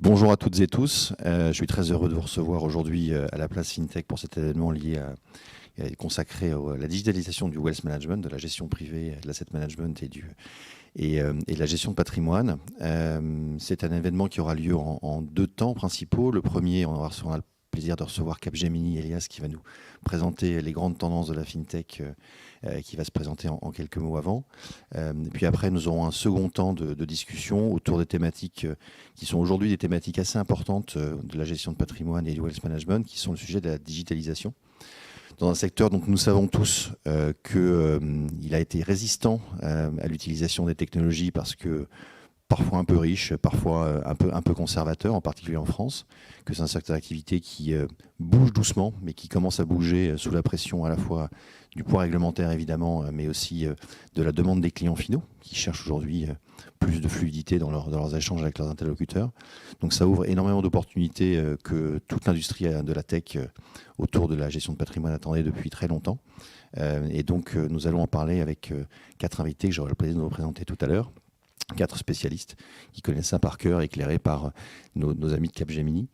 Bonjour à toutes et tous. Je suis très heureux de vous recevoir aujourd'hui à la place FinTech pour cet événement consacré à la digitalisation du wealth management, de la gestion privée, de l'asset management et de la gestion de patrimoine. C'est un événement qui aura lieu en deux temps principaux. Le premier, on a le plaisir de recevoir Capgemini Elias qui va nous présenter les grandes tendances de la FinTech qui va se présenter en quelques mots avant. Puis après, nous aurons un second temps de discussion autour des thématiques qui sont aujourd'hui des thématiques assez importantes de la gestion de patrimoine et du wealth management, qui sont le sujet de la digitalisation. Dans un secteur dont nous savons tous qu'il a été résistant à l'utilisation des technologies parce que parfois un peu riche, parfois un peu conservateur, en particulier en France, que c'est un secteur d'activité qui bouge doucement, mais qui commence à bouger sous la pression à la fois du poids réglementaire évidemment, mais aussi de la demande des clients finaux, qui cherchent aujourd'hui plus de fluidité dans leurs échanges avec leurs interlocuteurs. Donc ça ouvre énormément d'opportunités que toute l'industrie de la tech autour de la gestion de patrimoine attendait depuis très longtemps. Et donc nous allons en parler avec 4 invités que j'aurai le plaisir de vous présenter tout à l'heure. 4 spécialistes qui connaissent ça par cœur, éclairés par nos amis de Capgemini.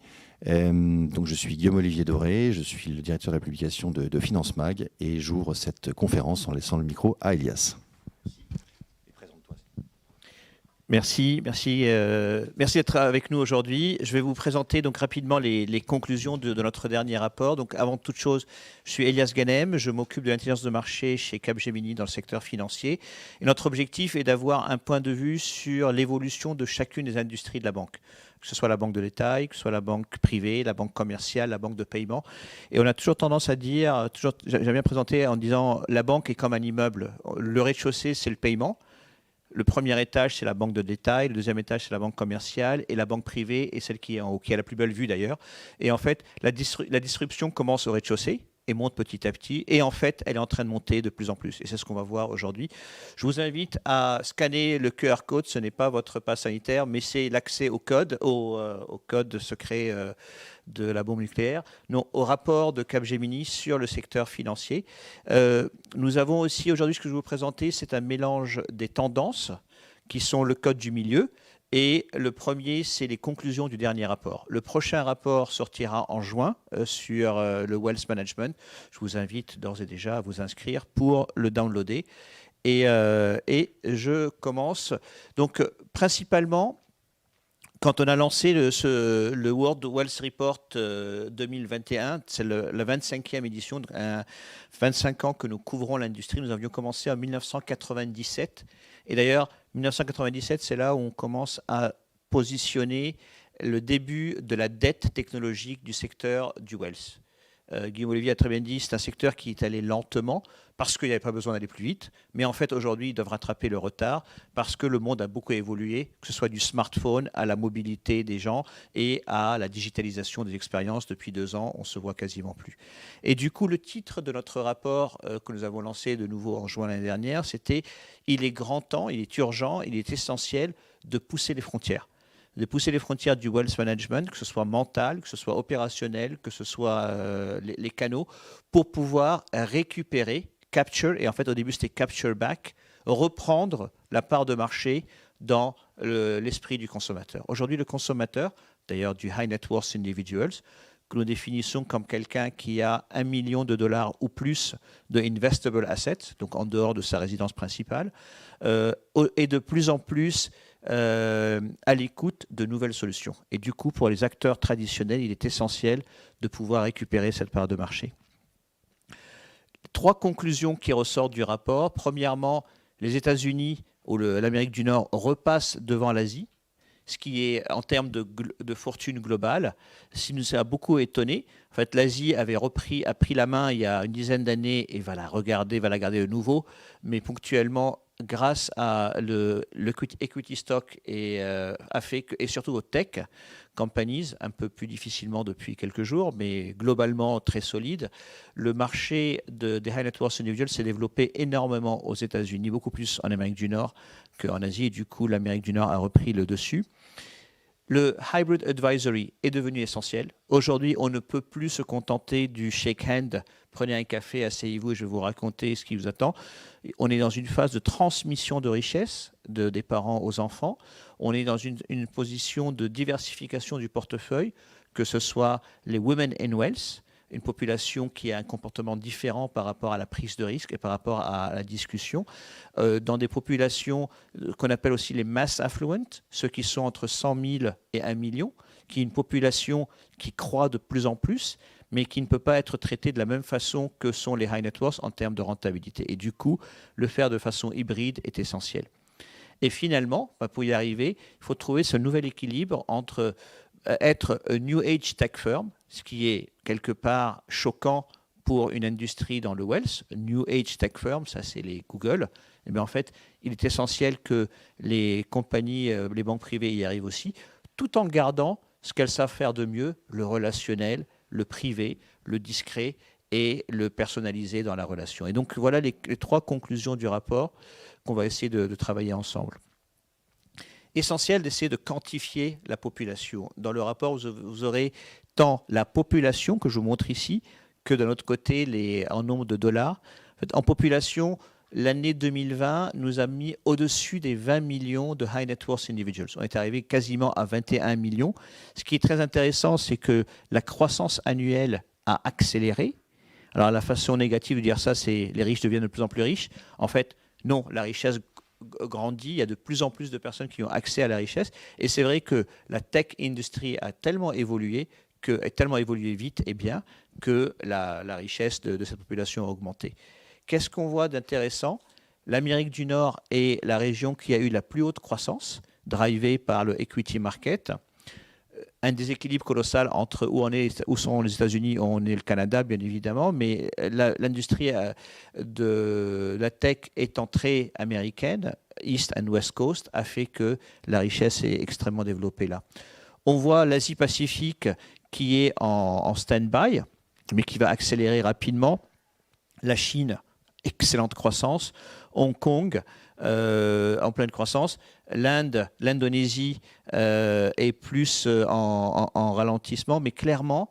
Donc je suis Guillaume-Olivier Doré, je suis le directeur de la publication de Finance Mag et j'ouvre cette conférence en laissant le micro à Elias. Merci d'être avec nous aujourd'hui. Je vais vous présenter donc rapidement les conclusions de notre dernier rapport. Donc avant toute chose, je suis Elias Ghanem, je m'occupe de l'intelligence de marché chez Capgemini dans le secteur financier. Et notre objectif est d'avoir un point de vue sur l'évolution de chacune des industries de la banque. Que ce soit la banque de détail, que ce soit la banque privée, la banque commerciale, la banque de paiement. Et on a toujours tendance à dire, j'aime bien présenter en disant la banque est comme un immeuble. Le rez-de-chaussée, c'est le paiement. Le premier étage, c'est la banque de détail. Le deuxième étage, c'est la banque commerciale. Et la banque privée est celle qui est en haut, qui a la plus belle vue d'ailleurs. Et en fait, la disruption commence au rez-de-chaussée et monte petit à petit. Et en fait, elle est en train de monter de plus en plus. Et c'est ce qu'on va voir aujourd'hui. Je vous invite à scanner le QR code. Ce n'est pas votre passe sanitaire, mais c'est l'accès au code secret de la bombe nucléaire, non, au rapport de Capgemini sur le secteur financier. Nous avons aussi aujourd'hui, ce que je vais vous présenter, c'est un mélange des tendances qui sont le code du milieu. Et le premier, c'est les conclusions du dernier rapport. Le prochain rapport sortira en juin sur le wealth management. Je vous invite d'ores et déjà à vous inscrire pour le downloader. Et je commence. Donc, principalement, quand on a lancé le World Wealth Report 2021, c'est la 25e édition, 25 ans que nous couvrons l'industrie. Nous avions commencé en 1997. Et d'ailleurs, 1997, c'est là où on commence à positionner le début de la dette technologique du secteur du wealth. Guillaume Olivier a très bien dit, c'est un secteur qui est allé lentement parce qu'il n'y avait pas besoin d'aller plus vite. Mais en fait, aujourd'hui, ils doivent rattraper le retard parce que le monde a beaucoup évolué, que ce soit du smartphone à la mobilité des gens et à la digitalisation des expériences. Depuis 2 ans, on ne se voit quasiment plus. Et du coup, le titre de notre rapport que nous avons lancé de nouveau en juin l'année dernière, c'était « Il est grand temps, il est urgent, il est essentiel de pousser les frontières ». De pousser les frontières du wealth management, que ce soit mental, que ce soit opérationnel, que ce soit les canaux, pour pouvoir récupérer, capture, et en fait au début c'était capture back, reprendre la part de marché dans l'esprit du consommateur. Aujourd'hui le consommateur, d'ailleurs du high net worth individuals, que nous définissons comme quelqu'un qui a $1 million ou plus de investable assets, donc en dehors de sa résidence principale, est de plus en plus à l'écoute de nouvelles solutions. Et du coup, pour les acteurs traditionnels, il est essentiel de pouvoir récupérer cette part de marché. 3 conclusions qui ressortent du rapport. Premièrement, les États-Unis ou l'Amérique du Nord repassent devant l'Asie, ce qui est en termes de fortune globale, ce qui nous a beaucoup étonné. En fait, l'Asie a pris la main il y a une dizaine d'années et va la garder de nouveau, mais ponctuellement, grâce à l'equity stock et surtout aux tech companies, un peu plus difficilement depuis quelques jours, mais globalement très solide, le marché des high net worth individuals s'est développé énormément aux États-Unis, beaucoup plus en Amérique du Nord qu'en Asie, et du coup l'Amérique du Nord a repris le dessus. Le hybrid advisory est devenu essentiel. Aujourd'hui, on ne peut plus se contenter du shake hand, prenez un café, asseyez-vous et je vais vous raconter ce qui vous attend. On est dans une phase de transmission de richesse des parents aux enfants. on est dans une position de diversification du portefeuille, que ce soit les Women in Wealth, une population qui a un comportement différent par rapport à la prise de risque et par rapport à la discussion, dans des populations qu'on appelle aussi les mass affluent, ceux qui sont entre 100 000 et 1 million, qui est une population qui croît de plus en plus, mais qui ne peut pas être traitée de la même façon que sont les high net worth en termes de rentabilité. Et du coup, le faire de façon hybride est essentiel. Et finalement, pour y arriver, il faut trouver ce nouvel équilibre entre être un New Age tech firm, ce qui est quelque part choquant pour une industrie dans le wealth. New Age tech firm, ça c'est les Google. Et bien en fait, il est essentiel que les compagnies, les banques privées y arrivent aussi, tout en gardant ce qu'elles savent faire de mieux, le relationnel, le privé, le discret et le personnalisé dans la relation. Et donc voilà les 3 conclusions du rapport qu'on va essayer de travailler ensemble. Essentiel d'essayer de quantifier la population. Dans le rapport, vous aurez tant la population que je vous montre ici, que de l'autre côté, en nombre de dollars. En population, l'année 2020 nous a mis au-dessus des 20 millions de high net worth individuals. On est arrivé quasiment à 21 millions. Ce qui est très intéressant, c'est que la croissance annuelle a accéléré. Alors la façon négative de dire ça, c'est les riches deviennent de plus en plus riches. En fait, non, la richesse grandit, il y a de plus en plus de personnes qui ont accès à la richesse. Et c'est vrai que la tech industry a tellement évolué, vite et bien, que la richesse de cette population a augmenté. Qu'est-ce qu'on voit d'intéressant? L'Amérique du Nord est la région qui a eu la plus haute croissance, drivée par le equity market. Un déséquilibre colossal entre où sont les États-Unis, où on est le Canada, bien évidemment, mais l'industrie de la tech étant très américaine, East and West Coast, a fait que la richesse est extrêmement développée là. On voit l'Asie-Pacifique qui est en stand-by, mais qui va accélérer rapidement. La Chine, excellente croissance. Hong Kong, en pleine croissance. L'Inde, l'Indonésie est plus en ralentissement, mais clairement,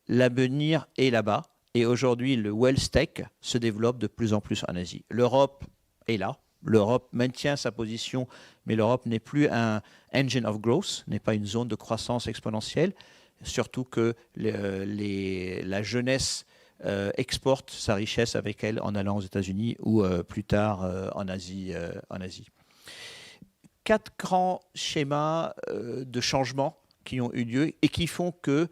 l'avenir est là-bas. Et aujourd'hui, le wealth tech se développe de plus en plus en Asie. L'Europe est là. L'Europe maintient sa position, mais l'Europe n'est plus un engine of growth, n'est pas une zone de croissance exponentielle, surtout que la jeunesse exporte sa richesse avec elle en allant aux États-Unis ou plus tard en Asie. 4 grands schémas de changement qui ont eu lieu et qui font que,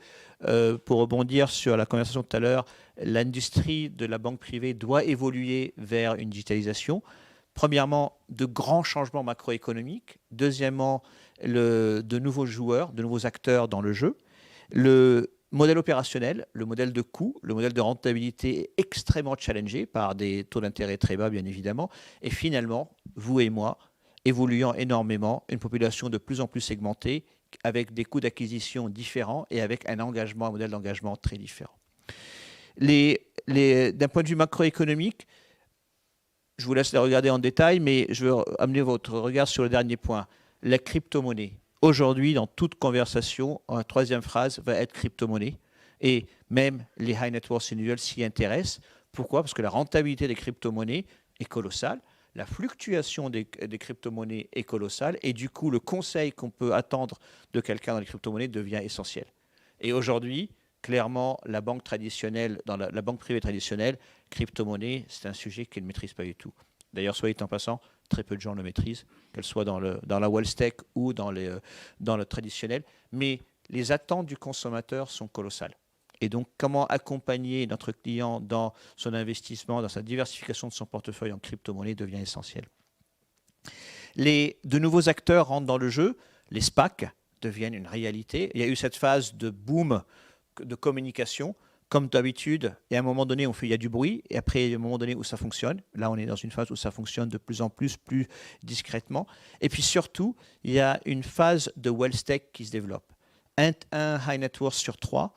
pour rebondir sur la conversation tout à l'heure, l'industrie de la banque privée doit évoluer vers une digitalisation. Premièrement, de grands changements macroéconomiques. Deuxièmement, de nouveaux joueurs, de nouveaux acteurs dans le jeu. Le modèle opérationnel, le modèle de coût, le modèle de rentabilité est extrêmement challengé par des taux d'intérêt très bas, bien évidemment. Et finalement, vous et moi, évoluant énormément, une population de plus en plus segmentée, avec des coûts d'acquisition différents et avec un modèle d'engagement très différent. D'un point de vue macroéconomique, je vous laisse les regarder en détail, mais je veux amener votre regard sur le dernier point. La crypto-monnaie. Aujourd'hui, dans toute conversation, la 3e phrase va être crypto-monnaie. Et même les high net worth individuals s'y intéressent. Pourquoi? Parce que la rentabilité des crypto-monnaies est colossale. La fluctuation des crypto-monnaies est colossale. Et du coup, le conseil qu'on peut attendre de quelqu'un dans les crypto-monnaies devient essentiel. Et aujourd'hui, clairement, la banque traditionnelle, dans la banque privée traditionnelle, crypto-monnaie, c'est un sujet qu'elle ne maîtrise pas du tout. D'ailleurs, soit dit en passant, très peu de gens le maîtrisent, qu'elle soit dans la wealth tech ou dans le traditionnel. Mais les attentes du consommateur sont colossales. Et donc, comment accompagner notre client dans son investissement, dans sa diversification de son portefeuille en crypto-monnaie devient essentiel. De nouveaux acteurs rentrent dans le jeu. Les SPAC deviennent une réalité. Il y a eu cette phase de boom de communication. Comme d'habitude, il y a un moment donné, il y a du bruit, et après, il y a un moment donné où ça fonctionne. Là, on est dans une phase où ça fonctionne de plus en plus discrètement. Et puis surtout, il y a une phase de wealth tech qui se développe. Un high net worth sur 3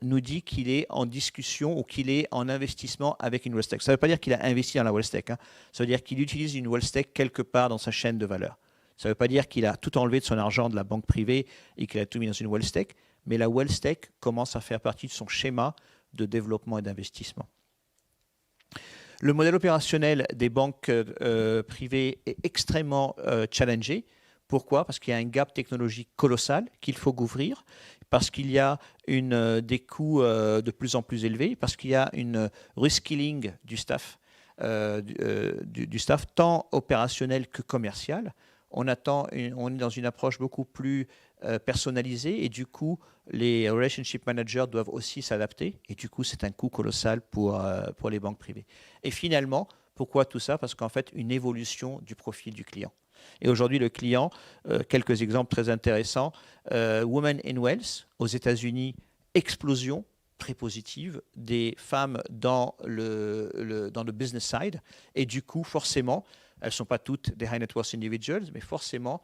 nous dit qu'il est en discussion ou qu'il est en investissement avec une wealth tech. Ça ne veut pas dire qu'il a investi dans la wealth tech. Ça veut dire qu'il utilise une wealth tech quelque part dans sa chaîne de valeur. Ça ne veut pas dire qu'il a tout enlevé de son argent de la banque privée et qu'il a tout mis dans une wealth tech. Mais la wealth tech commence à faire partie de son schéma de développement et d'investissement. Le modèle opérationnel des banques privées est extrêmement challengé Pourquoi? Parce qu'il y a un gap technologique colossal qu'il faut couvrir, parce qu'il y a des coûts de plus en plus élevés, parce qu'il y a une reskilling du staff, du staff tant opérationnel que commercial. On est dans une approche beaucoup plus personnalisée et du coup, les relationship managers doivent aussi s'adapter et du coup, c'est un coût colossal pour les banques privées. Et finalement, pourquoi tout ça? Parce qu'en fait, une évolution du profil du client. Et aujourd'hui, le client, quelques exemples très intéressants, Women in Wealth, aux États-Unis, explosion très positive des femmes dans le business side. Et du coup, forcément, elles ne sont pas toutes des high net worth individuals, mais forcément,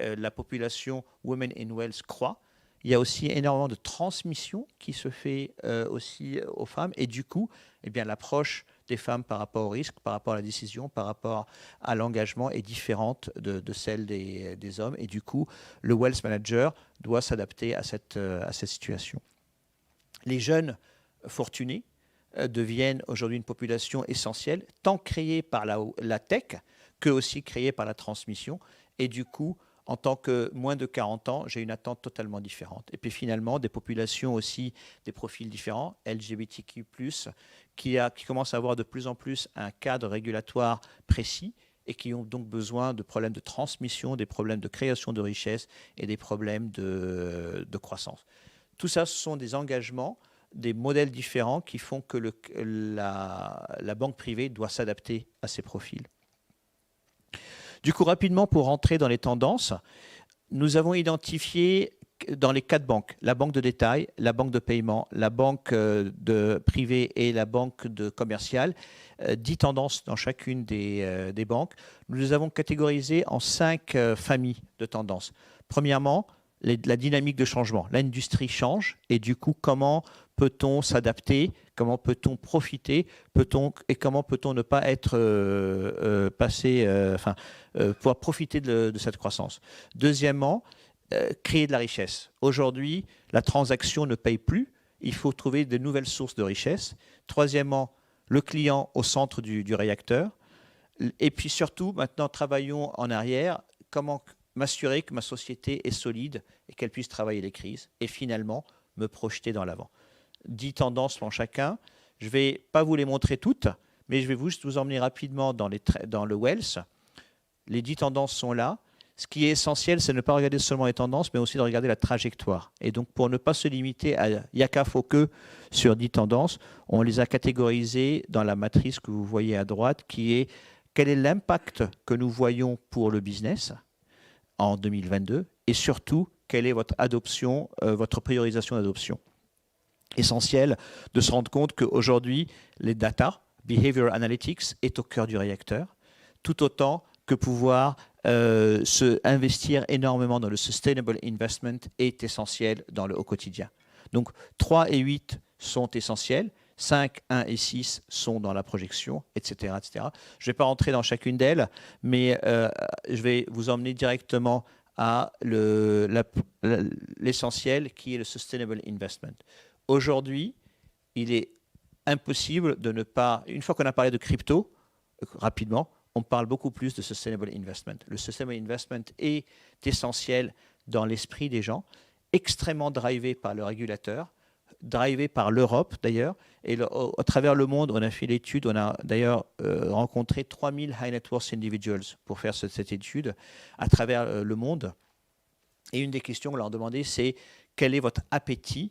la population Women in Wealth croît. Il y a aussi énormément de transmission qui se fait aussi aux femmes. Et du coup, eh bien, l'approche des femmes par rapport au risque, par rapport à la décision, par rapport à l'engagement est différente de celle des hommes. Et du coup, le wealth manager doit s'adapter à cette situation. Les jeunes fortunés deviennent aujourd'hui une population essentielle, tant créée par la tech que aussi créée par la transmission. Et du coup, en tant que moins de 40 ans, j'ai une attente totalement différente. Et puis finalement, des populations aussi, des profils différents, LGBTQ+, qui commencent à avoir de plus en plus un cadre régulatoire précis et qui ont donc besoin de problèmes de transmission, des problèmes de création de richesse et des problèmes de croissance. Tout ça, ce sont des engagements, des modèles différents qui font que la banque privée doit s'adapter à ces profils. Du coup, rapidement, pour rentrer dans les tendances, nous avons identifié dans les 4 banques, la banque de détail, la banque de paiement, la banque privée et la banque commerciale, 10 tendances dans chacune des banques. Nous les avons catégorisées en 5 familles de tendances. Premièrement, la dynamique de changement. L'industrie change et du coup, comment peut-on s'adapter? Comment peut-on profiter? Et comment peut-on ne pas être pouvoir profiter de cette croissance? Deuxièmement, créer de la richesse. Aujourd'hui, la transaction ne paye plus. Il faut trouver de nouvelles sources de richesse. Troisièmement, le client au centre du réacteur. Et puis surtout, maintenant, travaillons en arrière. Comment m'assurer que ma société est solide et qu'elle puisse travailler les crises. Et finalement, me projeter dans l'avant. 10 tendances dans chacun. Je ne vais pas vous les montrer toutes, mais je vais juste vous emmener rapidement dans le wealth. Les 10 tendances sont là. Ce qui est essentiel, c'est de ne pas regarder seulement les tendances, mais aussi de regarder la trajectoire. Et donc, pour ne pas se limiter à Yaka Fouque sur 10 tendances, on les a catégorisées dans la matrice que vous voyez à droite, qui est quel est l'impact que nous voyons pour le business en 2022 et surtout, quelle est votre adoption, votre priorisation d'adoption. Essentiel de se rendre compte qu'aujourd'hui, les data, behavior analytics, est au cœur du réacteur, tout autant que pouvoir investir énormément dans le sustainable investment est essentiel au quotidien. Donc 3 et 8 sont essentiels, 5, 1 et 6 sont dans la projection, etc. etc. Je ne vais pas rentrer dans chacune d'elles, mais je vais vous emmener directement à l'essentiel qui est le sustainable investment. Aujourd'hui, il est impossible de ne pas, une fois qu'on a parlé de crypto, rapidement, on parle beaucoup plus de sustainable investment. Le sustainable investment est essentiel dans l'esprit des gens, extrêmement drivé par le régulateur, drivé par l'Europe d'ailleurs. Et à travers le monde, on a fait l'étude, on a d'ailleurs rencontré 3000 high net worth individuals pour faire cette étude à travers le monde. Et une des questions qu'on leur demandait, c'est quel est votre appétit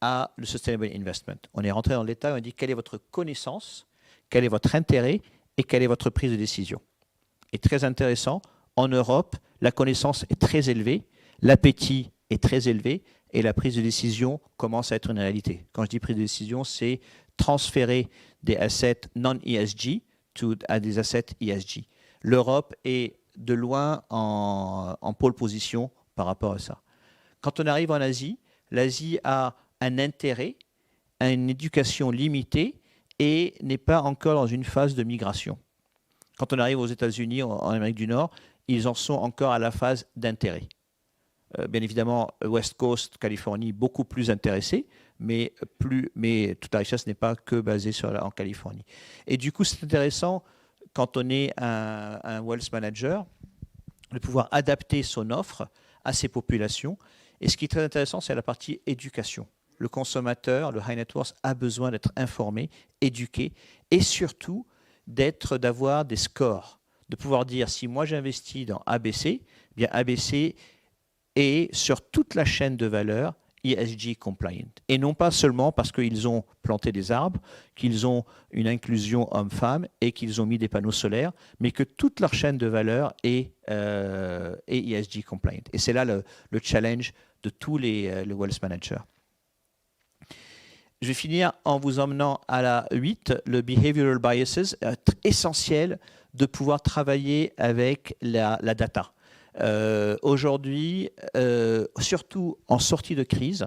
à le sustainable investment? On est rentré dans le détail, on a dit quelle est votre connaissance, quel est votre intérêt et quelle est votre prise de décision. Et très intéressant, en Europe, la connaissance est très élevée, l'appétit est très élevé et la prise de décision commence à être une réalité. Quand je dis prise de décision, c'est transférer des assets non-ESG à des assets ESG. L'Europe est de loin en pole position par rapport à ça. Quand on arrive en Asie, l'Asie a un intérêt, a une éducation limitée et n'est pas encore dans une phase de migration. Quand on arrive aux États-Unis, en Amérique du Nord, ils en sont encore à la phase d'intérêt. Bien évidemment, West Coast, Californie, beaucoup plus intéressés, mais toute la richesse n'est pas que basée en Californie. Et du coup, c'est intéressant quand on est un wealth manager de pouvoir adapter son offre à ces populations. Et ce qui est très intéressant, c'est la partie éducation. Le consommateur, le high net worth, a besoin d'être informé, éduqué et surtout d'avoir des scores, de pouvoir dire si moi j'investis dans ABC, eh bien ABC est sur toute la chaîne de valeur ESG compliant. Et non pas seulement parce qu'ils ont planté des arbres, qu'ils ont une inclusion homme-femme et qu'ils ont mis des panneaux solaires, mais que toute leur chaîne de valeur est ESG compliant. Et c'est là le challenge de tous les wealth managers. Je vais finir en vous emmenant à la 8, le behavioral biases, essentiel de pouvoir travailler avec la data. Aujourd'hui, surtout en sortie de crise,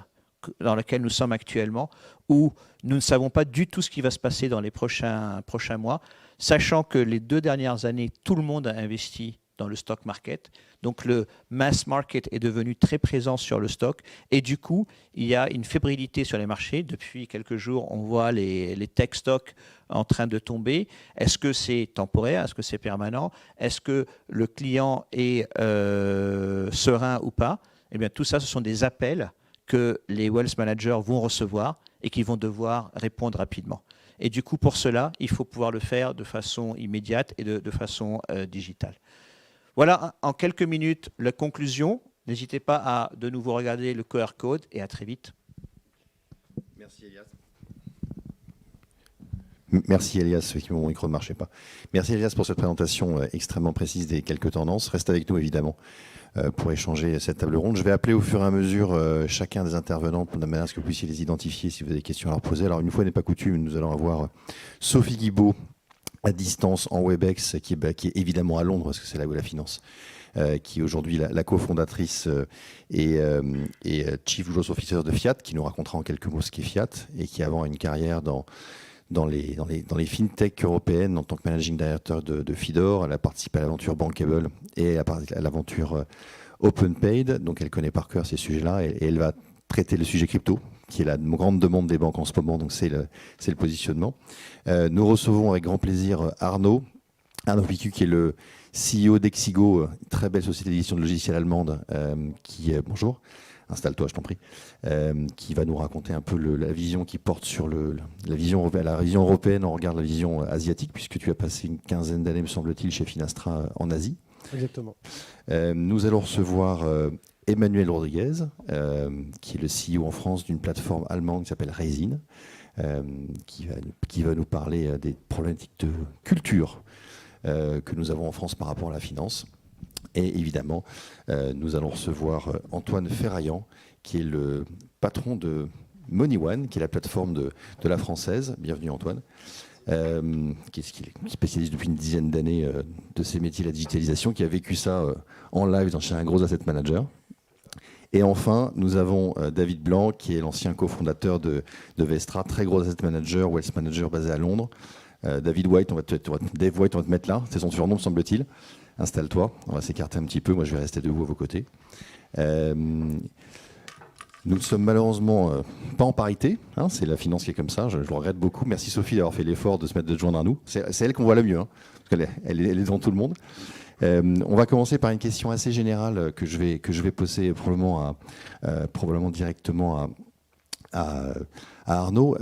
dans laquelle nous sommes actuellement, où nous ne savons pas du tout ce qui va se passer dans les prochains mois, sachant que les 2 dernières années, tout le monde a investi dans le stock market. Donc le mass market est devenu très présent sur le stock et du coup, il y a une fébrilité sur les marchés. Depuis quelques jours, on voit les tech stocks en train de tomber. Est-ce que c'est temporaire? Est-ce que c'est permanent? Est-ce que le client est serein ou pas? Eh bien, tout ça, ce sont des appels que les wealth managers vont recevoir et qui vont devoir répondre rapidement. Et du coup, pour cela, il faut pouvoir le faire de façon immédiate et de façon digitale. Voilà, en quelques minutes, la conclusion. N'hésitez pas à de nouveau regarder le QR code et à très vite. Merci Elias. Merci Elias, effectivement mon micro ne marchait pas. Merci Elias pour cette présentation extrêmement précise des quelques tendances. Reste avec nous évidemment pour échanger cette table ronde. Je vais appeler au fur et à mesure chacun des intervenants pour de manière à ce que vous puissiez les identifier si vous avez des questions à leur poser. Alors une fois n'est pas coutume, nous allons avoir Sophie Guibaud à distance en Webex, qui est évidemment à Londres, parce que c'est là où la finance, qui est aujourd'hui la cofondatrice et Chief Growth Officer de Fiat, qui nous racontera en quelques mots ce qu'est Fiat, et qui avant a une carrière dans les fintech européennes en tant que managing director de Fidor. Elle a participé à l'aventure Bankable et à l'aventure OpenPaid, donc elle connaît par cœur ces sujets-là, et elle va traiter le sujet crypto, qui est la grande demande des banques en ce moment, donc c'est le positionnement. Nous recevons avec grand plaisir Arnaud Picu, qui est le CEO d'Exigo, très belle société d'édition de logiciels allemande, bonjour, installe-toi, je t'en prie, qui va nous raconter un peu la vision qui porte sur la vision européenne, on regarde la vision asiatique, puisque tu as passé une quinzaine d'années, me semble-t-il, chez Finastra en Asie. Exactement. Nous allons recevoir Emmanuel Rodriguez, qui est le CEO en France d'une plateforme allemande qui s'appelle Raisin, qui va nous parler des problématiques de culture que nous avons en France par rapport à la finance. Et évidemment, nous allons recevoir Antoine Ferraillant, qui est le patron de MoneyOne, qui est la plateforme de la Française. Bienvenue Antoine. Qui est spécialiste depuis une dizaine d'années de ces métiers, la digitalisation, qui a vécu ça en live chez un gros asset manager. Et enfin, nous avons David Blanc, qui est l'ancien cofondateur de Vestra, très gros asset manager, wealth manager basé à Londres. Dave White, on va te mettre là, c'est son surnom, me semble-t-il. Installe-toi, on va s'écarter un petit peu, moi je vais rester debout à vos côtés. Nous ne sommes malheureusement pas en parité, hein, c'est la finance qui est comme ça, je le regrette beaucoup. Merci Sophie d'avoir fait l'effort de se mettre de joindre à nous. C'est elle qu'on voit le mieux, hein, parce qu'elle est devant tout le monde. On va commencer par une question assez générale que je vais poser probablement directement à Arnaud.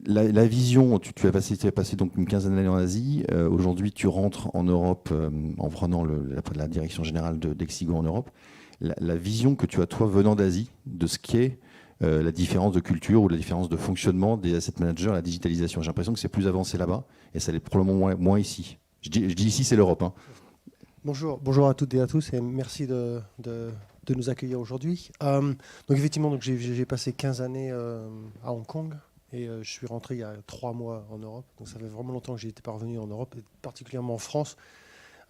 La vision, tu as passé donc une quinzaine d'années en Asie. Aujourd'hui, tu rentres en Europe en prenant la direction générale d'Exigo en Europe. La vision que tu as, toi, venant d'Asie, de ce qu'est la différence de culture ou la différence de fonctionnement des asset managers, la digitalisation. J'ai l'impression que c'est plus avancé là-bas et ça l'est probablement moins ici. Je dis ici, c'est l'Europe. Hein. Bonjour à toutes et à tous et merci de nous accueillir aujourd'hui. Donc effectivement, j'ai passé 15 années à Hong Kong et je suis rentré il y a 3 mois en Europe. Donc ça fait vraiment longtemps que j'ai été parvenu en Europe, et particulièrement en France.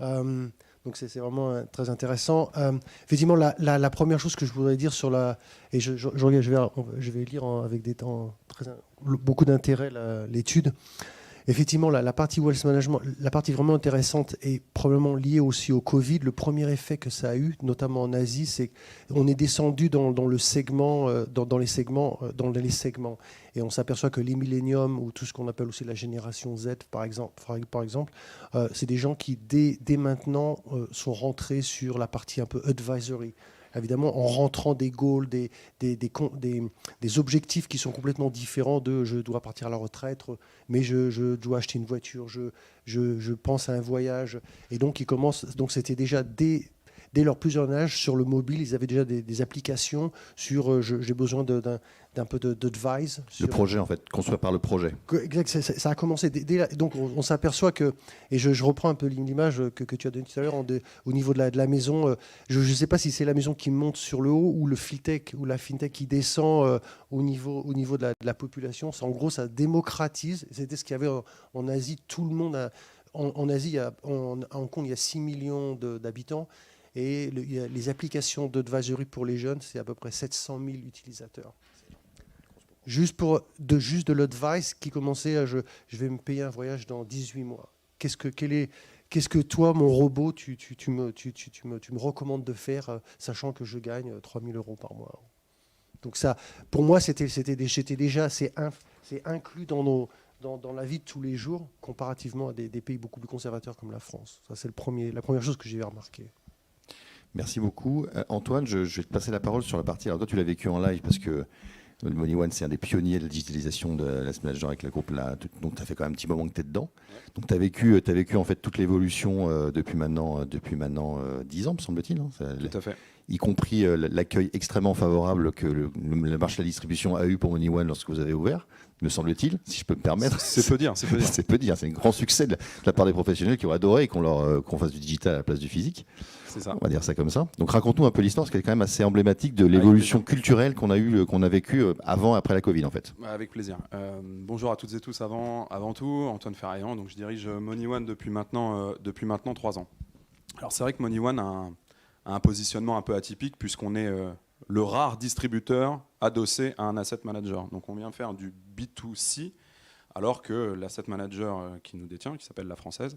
Donc c'est vraiment très intéressant. Effectivement, la première chose que je voudrais dire sur et je vais lire avec beaucoup d'intérêt l'étude. Effectivement, la partie wealth management, la partie vraiment intéressante est probablement liée aussi au Covid. Le premier effet que ça a eu, notamment en Asie, c'est qu'on est descendu dans le segment, dans les segments. Et on s'aperçoit que les milléniums ou tout ce qu'on appelle aussi la génération Z, par exemple, c'est des gens qui, dès maintenant, sont rentrés sur la partie un peu advisory. Évidemment, en rentrant des goals, des objectifs qui sont complètement différents de je dois partir à la retraite, mais je dois acheter une voiture, je pense à un voyage. Et donc, donc c'était déjà dès leur plus jeune âge, sur le mobile, ils avaient déjà des applications sur j'ai besoin d'un peu d'advice. Le projet, en fait, construit par le projet. Exact, ça a commencé donc on s'aperçoit que, et je reprends un peu l'image que tu as donnée tout à l'heure au niveau de la maison. Je ne sais pas si c'est la maison qui monte sur le haut ou le fintech ou la fintech qui descend au niveau de la population. En gros, ça démocratise. C'était ce qu'il y avait en Asie. Tout le monde en Asie, à Hong Kong, il y a 6 millions d'habitants. Et les applications d'advisory pour les jeunes, c'est à peu près 700 000 utilisateurs. Juste de l'advice qui commençait à je vais me payer un voyage dans 18 mois. Qu'est-ce que toi, mon robot, tu me recommandes de faire, sachant que je gagne 3 000 € par mois. Donc ça, pour moi, c'était déjà c'est inclus dans la vie de tous les jours, comparativement à des pays beaucoup plus conservateurs comme la France. Ça, c'est la première chose que j'ai remarquée. Merci beaucoup. Antoine, je vais te passer la parole sur la partie. Alors toi, tu l'as vécu en live parce que MoneyOne, c'est un des pionniers de la digitalisation de l'asset manager avec la groupe là. Donc tu as fait quand même un petit moment que tu es dedans. Donc tu as vécu en fait toute l'évolution depuis maintenant 10 ans, me semble-t-il. Hein. Tout à fait. Y compris l'accueil extrêmement favorable que le marché de la distribution a eu pour MoneyOne lorsque vous avez ouvert, me semble-t-il, si je peux me permettre. C'est peu dire. C'est peu dire. C'est un grand succès de la part des professionnels qui ont adoré qu'on fasse du digital à la place du physique. C'est ça. On va dire ça comme ça. Donc raconte-nous un peu l'histoire, parce qu'elle est quand même assez emblématique de l'évolution culturelle qu'on a vécue avant et après la Covid en fait. Avec plaisir. Bonjour à toutes et tous. Avant tout, Antoine Ferraillan. Donc je dirige MoneyOne depuis maintenant 3 ans. Alors c'est vrai que MoneyOne a un positionnement un peu atypique puisqu'on est le rare distributeur adossé à un asset manager. Donc on vient faire du B2C alors que l'asset manager qui nous détient, qui s'appelle La Française,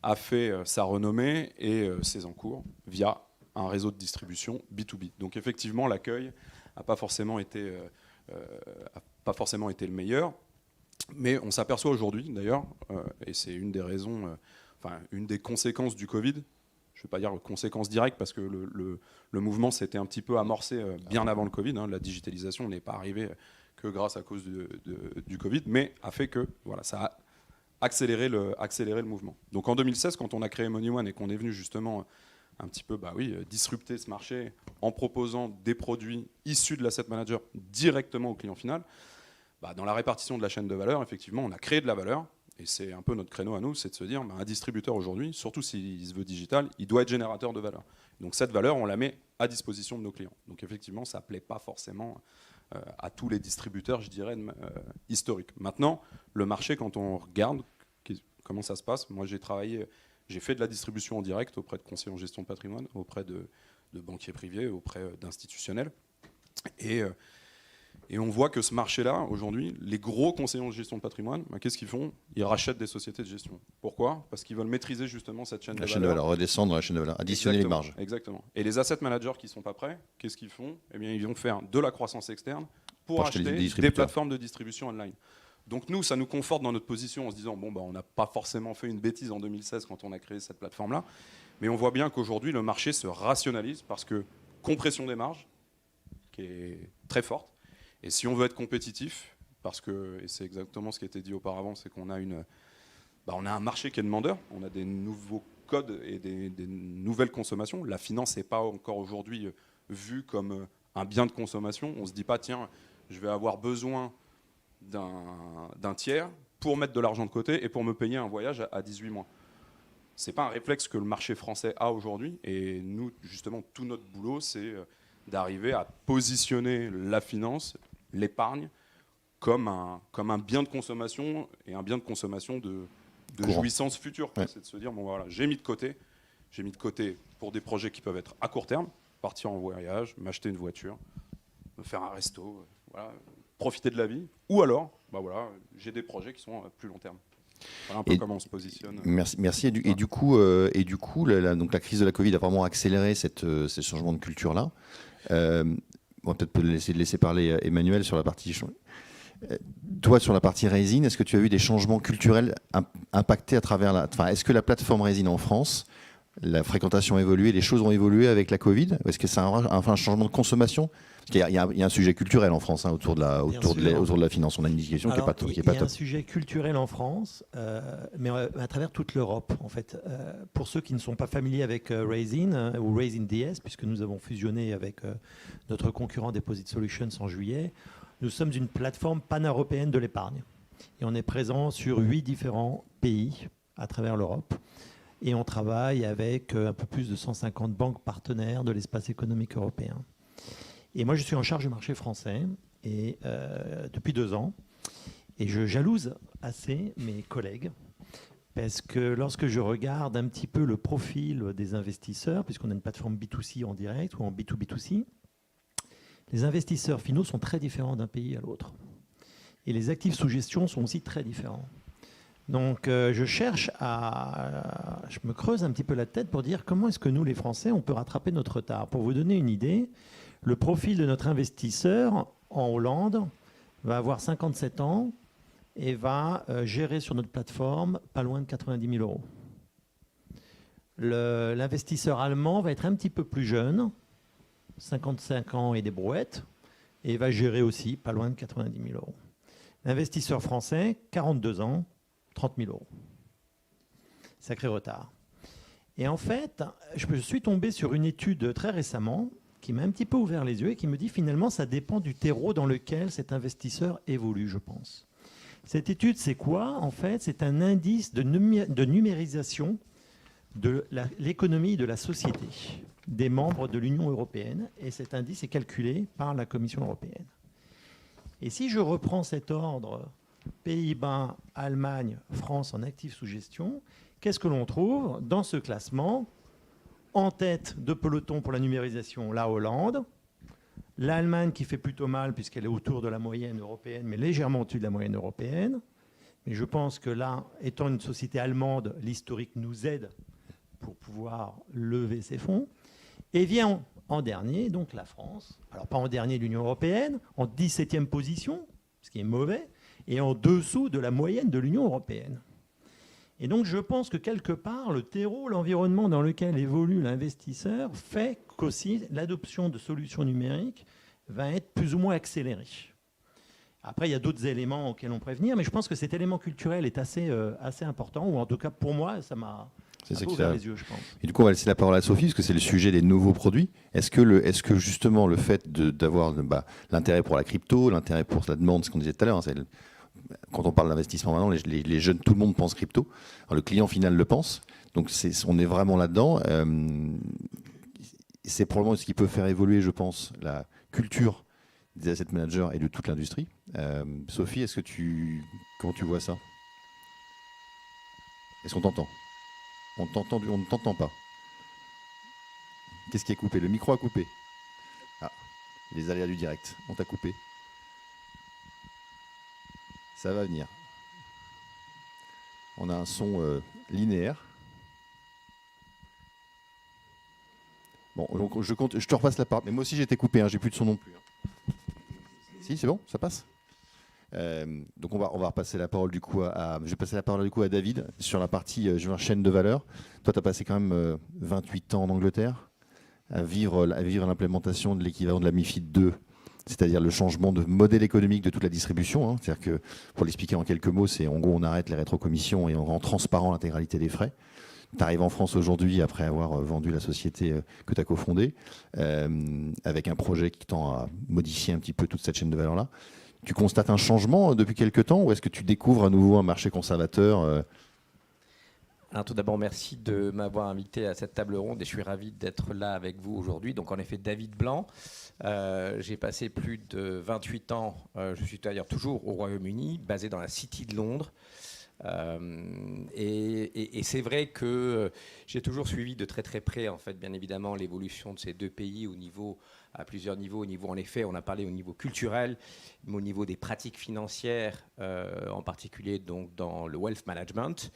a fait sa renommée et ses encours via un réseau de distribution B2B. Donc effectivement, l'accueil n'a pas forcément été le meilleur, mais on s'aperçoit aujourd'hui d'ailleurs, et c'est une des raisons, une des conséquences du Covid. Je ne vais pas dire conséquences directes parce que le mouvement s'était un petit peu amorcé bien avant le Covid. Hein. La digitalisation n'est pas arrivée que grâce à cause du Covid, mais a fait que ça a accélérer le mouvement. Donc en 2016, quand on a créé MoneyOne et qu'on est venu justement un petit peu disrupter ce marché en proposant des produits issus de l'asset manager directement au client final, dans la répartition de la chaîne de valeur, effectivement, on a créé de la valeur. Et c'est un peu notre créneau à nous, c'est de se dire un distributeur aujourd'hui, surtout s'il se veut digital, il doit être générateur de valeur. Donc cette valeur, on la met à disposition de nos clients. Donc effectivement, ça ne plaît pas forcément à tous les distributeurs, je dirais, historiques. Maintenant, le marché, quand on regarde comment ça se passe, moi j'ai fait de la distribution en direct auprès de conseillers en gestion de patrimoine, auprès de banquiers privés, auprès d'institutionnels. Et on voit que ce marché-là, aujourd'hui, les gros conseillers en gestion de patrimoine, qu'est-ce qu'ils font? Ils rachètent des sociétés de gestion. Pourquoi? Parce qu'ils veulent maîtriser justement cette chaîne de valeur. La chaîne de valeur, redescendre dans la chaîne de valeur, additionner les marges. Exactement. Et les asset managers qui ne sont pas prêts, qu'est-ce qu'ils font? Eh bien, ils vont faire de la croissance externe pour acheter des plateformes de distribution online. Donc nous, ça nous conforte dans notre position en se disant, on n'a pas forcément fait une bêtise en 2016 quand on a créé cette plateforme-là, mais on voit bien qu'aujourd'hui, le marché se rationalise parce que compression des marges, qui est très forte, et si on veut être compétitif, parce que, et c'est exactement ce qui a été dit auparavant, c'est qu'on a on a un marché qui est demandeur, on a des nouveaux codes et des nouvelles consommations. La finance n'est pas encore aujourd'hui vue comme un bien de consommation. On ne se dit pas, tiens, je vais avoir besoin d'un tiers pour mettre de l'argent de côté et pour me payer un voyage à 18 mois. Ce n'est pas un réflexe que le marché français a aujourd'hui. Et nous, justement, tout notre boulot, c'est d'arriver à positionner la finance, l'épargne, comme un bien de consommation et un bien de consommation de jouissance future. Ouais. C'est de se dire, j'ai mis de côté pour des projets qui peuvent être à court terme, partir en voyage, m'acheter une voiture, me faire un resto, profiter de la vie, ou alors, j'ai des projets qui sont plus long terme. Voilà un peu comment on se positionne. Merci. Et du coup, donc la crise de la Covid a vraiment accéléré ces changements de culture-là. On va peut-être laisser parler Emmanuel sur la partie... Toi, sur la partie Raisin, est-ce que tu as vu des changements culturels impactés à travers est-ce que la plateforme Raisin en France, la fréquentation a évolué, les choses ont évolué avec la Covid? Est-ce que ça a un changement de consommation? Parce qu'il y a un sujet culturel en France autour de la finance. On a une indication qui n'est pas top. Il y a un sujet culturel en France, mais à travers toute l'Europe, en fait. Pour ceux qui ne sont pas familiers avec Raisin ou Raisin DS, puisque nous avons fusionné avec notre concurrent Deposit Solutions en juillet, nous sommes une plateforme pan-européenne de l'épargne. Et on est présent sur 8 différents pays à travers l'Europe. Et on travaille avec un peu plus de 150 banques partenaires de l'espace économique européen. Et moi, je suis en charge du marché français depuis 2 ans. Et je jalouse assez mes collègues. Parce que lorsque je regarde un petit peu le profil des investisseurs, puisqu'on a une plateforme B2C en direct ou en B2B2C, les investisseurs finaux sont très différents d'un pays à l'autre. Et les actifs sous gestion sont aussi très différents. Donc je me creuse un petit peu la tête pour dire comment est-ce que nous, les Français, on peut rattraper notre retard. Pour vous donner une idée, le profil de notre investisseur en Hollande va avoir 57 ans et va gérer sur notre plateforme pas loin de 90 000 euros. L'investisseur allemand va être un petit peu plus jeune, 55 ans et des brouettes, et va gérer aussi pas loin de 90 000 euros. L'investisseur français, 42 ans, 30 000 euros. Sacré retard. Et en fait, je suis tombé sur une étude très récemment qui m'a un petit peu ouvert les yeux et qui me dit finalement ça dépend du terreau dans lequel cet investisseur évolue, je pense. Cette étude, c'est quoi? En fait, c'est un indice de numérisation de l'économie de la société des membres de l'Union européenne, et cet indice est calculé par la Commission européenne. Et si je reprends cet ordre, Pays-Bas, Allemagne, France en actifs sous gestion, qu'est-ce que l'on trouve dans ce classement? En tête de peloton pour la numérisation, la Hollande, l'Allemagne qui fait plutôt mal puisqu'elle est autour de la moyenne européenne, mais légèrement au-dessus de la moyenne européenne. Mais je pense que là, étant une société allemande, l'historique nous aide pour pouvoir lever ces fonds. Et vient en dernier, donc la France, alors pas en dernier de l'Union européenne, en 17e position, ce qui est mauvais, et en dessous de la moyenne de l'Union européenne. Et donc je pense que quelque part, le terreau, l'environnement dans lequel évolue l'investisseur fait qu'aussi l'adoption de solutions numériques va être plus ou moins accélérée. Après, il y a d'autres éléments auxquels on pourrait venir, mais je pense que cet élément culturel est assez important, ou en tout cas pour moi, ça m'a ouvert les yeux, je pense. Et du coup, on va laisser la parole à Sophie, parce que c'est le sujet des nouveaux produits. Est-ce que justement le fait d'avoir l'intérêt pour la crypto, l'intérêt pour la demande, ce qu'on disait tout à l'heure, quand on parle d'investissement maintenant, les jeunes, tout le monde pense crypto. Alors, le client final le pense. Donc on est vraiment là-dedans. C'est probablement ce qui peut faire évoluer, je pense, la culture des asset managers et de toute l'industrie. Sophie, comment tu vois ça? Est-ce qu'on t'entend? On ne t'entend pas. Qu'est-ce qui est coupé? Le micro a coupé. Ah, les aléas du direct. On t'a coupé. Ça va venir. On a un son linéaire. Bon, donc je te repasse la parole. Mais moi aussi j'ai été coupé, hein, j'ai plus de son non plus. Si, c'est bon, ça passe. Donc on va repasser la parole du coup je vais passer la parole du coup à David sur la partie chaîne de valeur. Toi, tu as passé quand même 28 ans en Angleterre à vivre l'implémentation de l'équivalent de la MiFID 2, c'est-à-dire le changement de modèle économique de toute la distribution. Hein. C'est-à-dire que, pour l'expliquer en quelques mots, c'est en gros on arrête les rétrocommissions et on rend transparent l'intégralité des frais. Tu arrives en France aujourd'hui après avoir vendu la société que tu as cofondée, avec un projet qui tend à modifier un petit peu toute cette chaîne de valeur-là. Tu constates un changement depuis quelques temps ou est-ce que tu découvres à nouveau un marché conservateur? Alors tout d'abord, merci de m'avoir invité à cette table ronde et je suis ravi d'être là avec vous aujourd'hui. Donc en effet, David Blanc, j'ai passé plus de 28 ans, je suis d'ailleurs toujours au Royaume-Uni, basé dans la City de Londres. Et c'est vrai que j'ai toujours suivi de très très près, en fait, bien évidemment, l'évolution de ces deux pays à plusieurs niveaux. Au niveau, en effet, on a parlé au niveau culturel, mais au niveau des pratiques financières, en particulier donc dans le wealth management.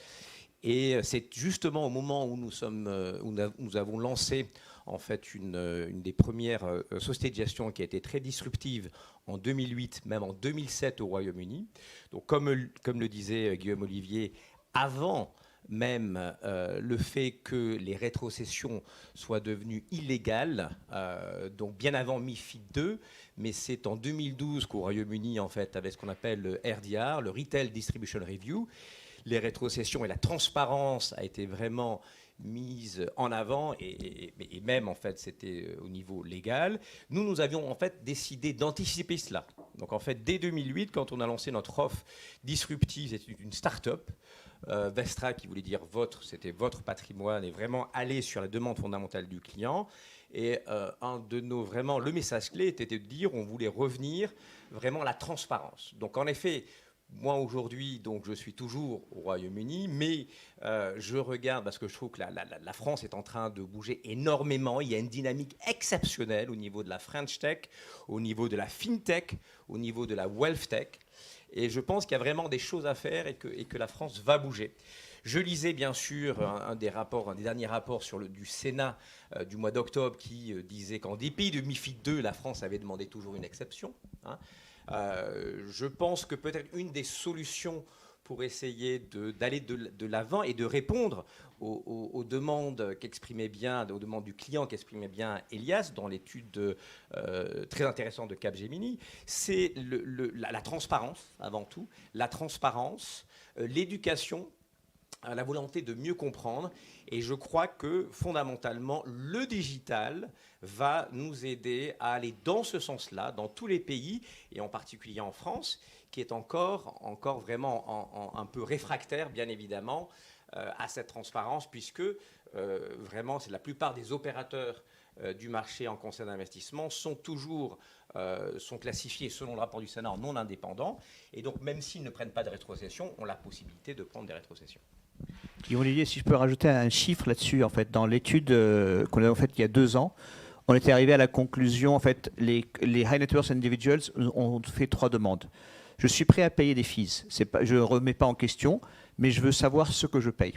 Et c'est justement au moment où nous avons lancé en fait une des premières sociétés de gestion qui a été très disruptive en 2008, même en 2007 au Royaume-Uni. Donc comme le disait Guillaume Olivier, avant même le fait que les rétrocessions soient devenues illégales, donc bien avant MiFID II, mais c'est en 2012 qu'au Royaume-Uni, en fait, avec ce qu'on appelle le RDR, le Retail Distribution Review, les rétrocessions et la transparence a été vraiment mise en avant et même en fait c'était au niveau légal. Nous avions en fait décidé d'anticiper cela. Donc en fait dès 2008 quand on a lancé notre offre disruptive, c'était une start-up, Vestra qui voulait dire c'était votre patrimoine et vraiment aller sur la demande fondamentale du client. Et le message clé était de dire on voulait revenir vraiment à la transparence. Donc en effet, moi, aujourd'hui, donc, je suis toujours au Royaume-Uni, mais je regarde parce que je trouve que la France est en train de bouger énormément. Il y a une dynamique exceptionnelle au niveau de la French Tech, au niveau de la FinTech, au niveau de la Wealth Tech. Et je pense qu'il y a vraiment des choses à faire et que la France va bouger. Je lisais bien sûr un des derniers rapports du Sénat du mois d'octobre qui disait qu'en dépit de MiFID II, la France avait demandé toujours une exception. Je pense que peut-être une des solutions pour essayer d'aller de l'avant et de répondre aux demandes aux demandes du client qu'exprimait bien Elias dans l'étude très intéressante de Capgemini, c'est la transparence avant tout, la transparence, l'éducation, la volonté de mieux comprendre. Et je crois que fondamentalement, le digital va nous aider à aller dans ce sens-là, dans tous les pays, et en particulier en France, qui est encore vraiment un peu réfractaire, bien évidemment, à cette transparence, puisque vraiment, c'est la plupart des opérateurs du marché en conseil d'investissement sont classifiés selon le rapport du Sénat en non indépendants. Et donc, même s'ils ne prennent pas de rétrocession, ont la possibilité de prendre des rétrocessions. Guillaume Olivier, si je peux rajouter un chiffre là-dessus, en fait, dans l'étude qu'on a faite il y a 2 ans, on était arrivé à la conclusion, en fait, les high net worth individuals ont fait 3 demandes. Je suis prêt à payer des fees. Je ne remets pas en question, mais je veux savoir ce que je paye.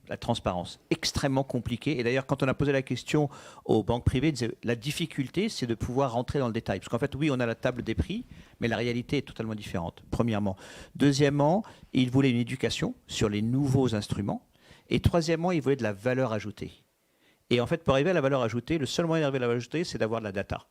La transparence, extrêmement compliquée. Et d'ailleurs, quand on a posé la question aux banques privées, ils disaient, la difficulté, c'est de pouvoir rentrer dans le détail. Parce qu'en fait, oui, on a la table des prix, mais la réalité est totalement différente, premièrement. Deuxièmement, ils voulaient une éducation sur les nouveaux instruments. Et troisièmement, ils voulaient de la valeur ajoutée. Et en fait, pour arriver à la valeur ajoutée, le seul moyen d'arriver à la valeur ajoutée, c'est d'avoir de la data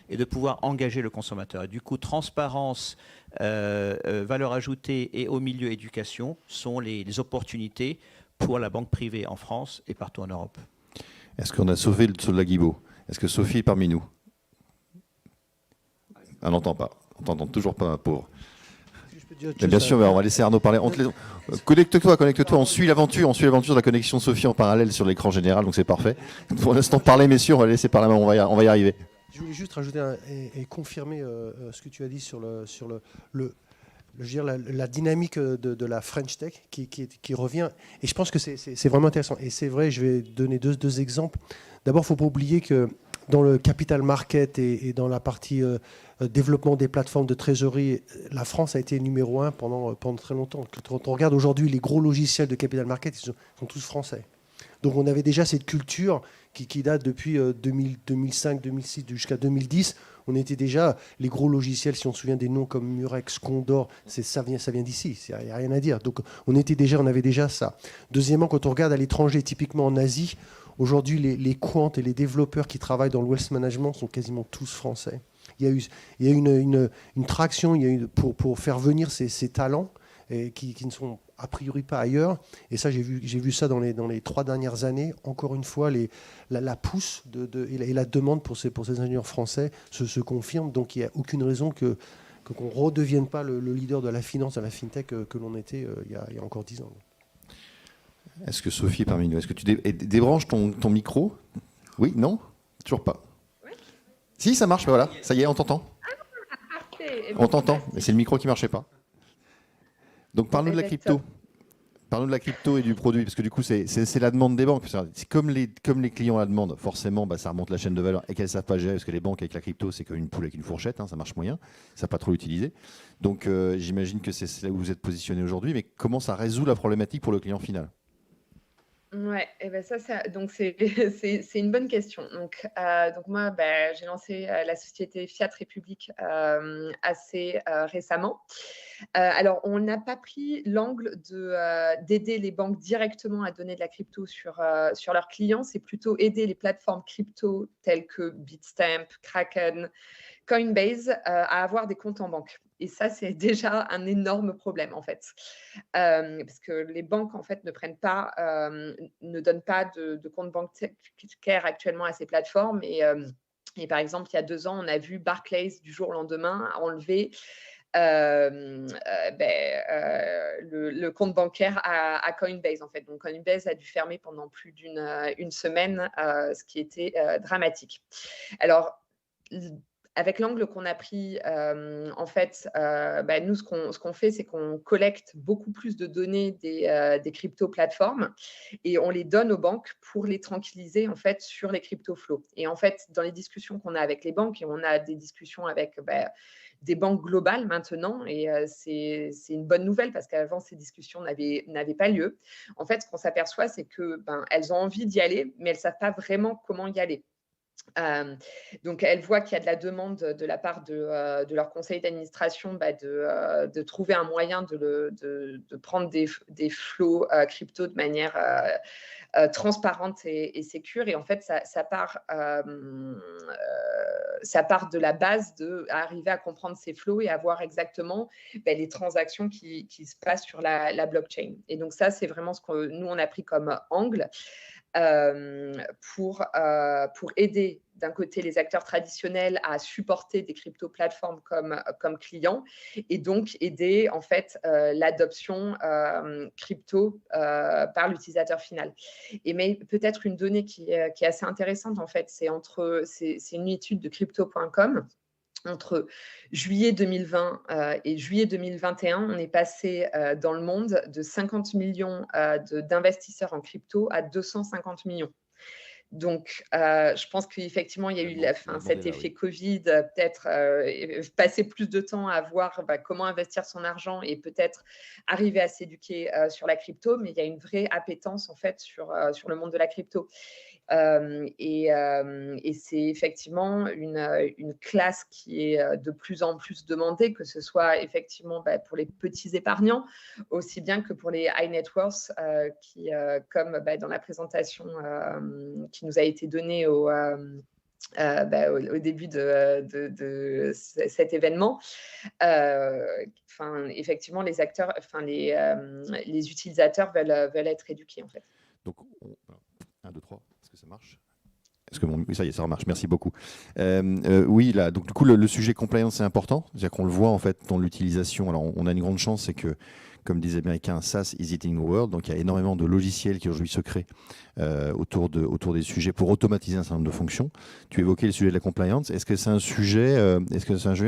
et de pouvoir engager le consommateur. Et du coup, transparence, valeur ajoutée et au milieu éducation sont les opportunités pour la banque privée en France et partout en Europe. Est-ce qu'on a sauvé le soldat Guibault? Est-ce que Sophie est parmi nous? On n'entend pas. On n'entend toujours pas, pauvre. Mais bien sûr, on va laisser Arnaud parler. Connecte-toi, on suit l'aventure de la connexion de Sophie en parallèle sur l'écran général, donc c'est parfait. Pour l'instant, parlez, messieurs, on va laisser par la main, on va y arriver. Je voulais juste rajouter et confirmer ce que tu as dit sur la dynamique de la French Tech qui revient. Et je pense que c'est vraiment intéressant. Et c'est vrai, je vais donner deux exemples. D'abord, il ne faut pas oublier que dans le capital market et dans la partie développement des plateformes de trésorerie, la France a été numéro 1 pendant très longtemps. Quand on regarde aujourd'hui les gros logiciels de capital market, ils sont tous français. Donc on avait déjà cette culture qui date depuis 2005, 2006 jusqu'à 2010. On était déjà, les gros logiciels, si on se souvient des noms comme Murex, Condor, ça vient d'ici, il n'y a rien à dire. Donc on avait déjà ça. Deuxièmement, quand on regarde à l'étranger, typiquement en Asie, aujourd'hui les quants et les développeurs qui travaillent dans le wealth management sont quasiment tous français. Il y a eu une traction pour faire venir ces talents qui ne sont a priori pas ailleurs. Et ça, j'ai vu ça dans les 3 dernières années. Encore une fois, la pousse et la demande pour ces ingénieurs français se confirme. Donc il n'y a aucune raison qu'on ne redevienne pas le leader de la finance, de la fintech que l'on était il y a encore 10 ans. Est-ce que Sophie est parmi nous? Est-ce que tu débranches ton micro? Oui? Non? Toujours pas. Oui. Si, ça marche, voilà. Ça y est, on t'entend. On t'entend, mais c'est le micro qui ne marchait pas. Donc parle-nous de la crypto. Parlons de la crypto et du produit, parce que du coup, c'est la demande des banques. C'est comme les clients la demandent, forcément, ça remonte la chaîne de valeur et qu'elles ne savent pas gérer, parce que les banques avec la crypto, c'est comme une poule avec une fourchette, ça marche moyen, ça ne savent pas trop l'utiliser. Donc, j'imagine que c'est là où vous êtes positionné aujourd'hui, mais comment ça résout la problématique pour le client final ? Ouais, et ben donc c'est une bonne question. Donc moi, j'ai lancé la société Fiat République assez récemment. Alors, on n'a pas pris l'angle d'aider les banques directement à donner de la crypto sur leurs clients. C'est plutôt aider les plateformes crypto telles que Bitstamp, Kraken, Coinbase à avoir des comptes en banque. Et ça, c'est déjà un énorme problème, en fait. Parce que les banques, en fait, ne donnent pas de compte bancaire actuellement à ces plateformes. Et par exemple, il y a 2 ans, on a vu Barclays, du jour au lendemain, enlever le compte bancaire à Coinbase, en fait. Donc, Coinbase a dû fermer pendant plus d'une semaine, ce qui était dramatique. Alors, avec l'angle qu'on a pris, en fait, nous, ce qu'on fait, c'est qu'on collecte beaucoup plus de données des crypto-plateformes et on les donne aux banques pour les tranquilliser, en fait, sur les crypto-flows. Et en fait, dans les discussions qu'on a avec les banques, et on a des discussions avec des banques globales maintenant, et c'est une bonne nouvelle parce qu'avant, ces discussions n'avaient pas lieu. En fait, ce qu'on s'aperçoit, c'est que elles ont envie d'y aller, mais elles ne savent pas vraiment comment y aller. Donc, elles voient qu'il y a de la demande de la part de leur conseil d'administration de trouver un moyen de prendre des flows crypto de manière transparente et sécure. Et en fait, ça part de la base d'arriver à comprendre ces flows et à voir exactement les transactions qui se passent sur la blockchain. Et donc, ça, c'est vraiment ce que nous, on a pris comme angle. Pour aider d'un côté les acteurs traditionnels à supporter des crypto-plateformes comme clients et donc aider en fait l'adoption crypto par l'utilisateur final. Mais peut-être une donnée qui est assez intéressante en fait, c'est une étude de crypto.com. Entre juillet 2020 et juillet 2021, on est passé dans le monde de 50 millions d'investisseurs en crypto à 250 millions. Donc, je pense qu'effectivement, il y a eu cet effet Covid, peut-être passer plus de temps à voir comment investir son argent et peut-être arriver à s'éduquer sur la crypto, mais il y a une vraie appétence en fait sur le monde de la crypto. Et c'est effectivement une classe qui est de plus en plus demandée, que ce soit effectivement pour les petits épargnants, aussi bien que pour les high net worth, qui, comme dans la présentation qui nous a été donnée au début de cet événement, effectivement, les acteurs, les utilisateurs veulent être éduqués en fait. Donc, 1, 2, 3. Ça marche ? Oui, ça y est, ça remarche. Merci beaucoup. Oui, là, donc du coup, le sujet compliance, c'est important. C'est-à-dire qu'on le voit en fait dans l'utilisation. Alors, on a une grande chance, c'est que, comme disent les Américains, SaaS is eating the world. Donc, il y a énormément de logiciels qui aujourd'hui se créent autour des sujets pour automatiser un certain nombre de fonctions. Tu évoquais le sujet de la compliance. Est-ce que c'est un sujet,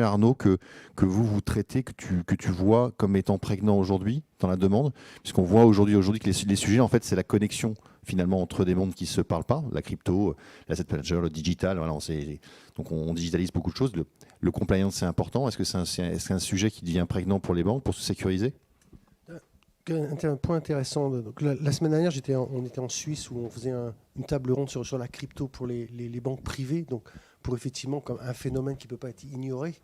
Arnaud, que vous traitez, que tu vois comme étant prégnant aujourd'hui dans la demande ? Puisqu'on voit aujourd'hui que les sujets, en fait, c'est la connexion finalement entre des mondes qui ne se parlent pas, la crypto, l'asset manager, le digital, voilà, donc on digitalise beaucoup de choses. Le compliance, c'est important. Est-ce que c'est un sujet qui devient prégnant pour les banques, pour se sécuriser ? Un point intéressant. Donc, la semaine dernière, on était en Suisse où on faisait une table ronde sur la crypto pour les banques privées, donc pour effectivement comme un phénomène qui ne peut pas être ignoré.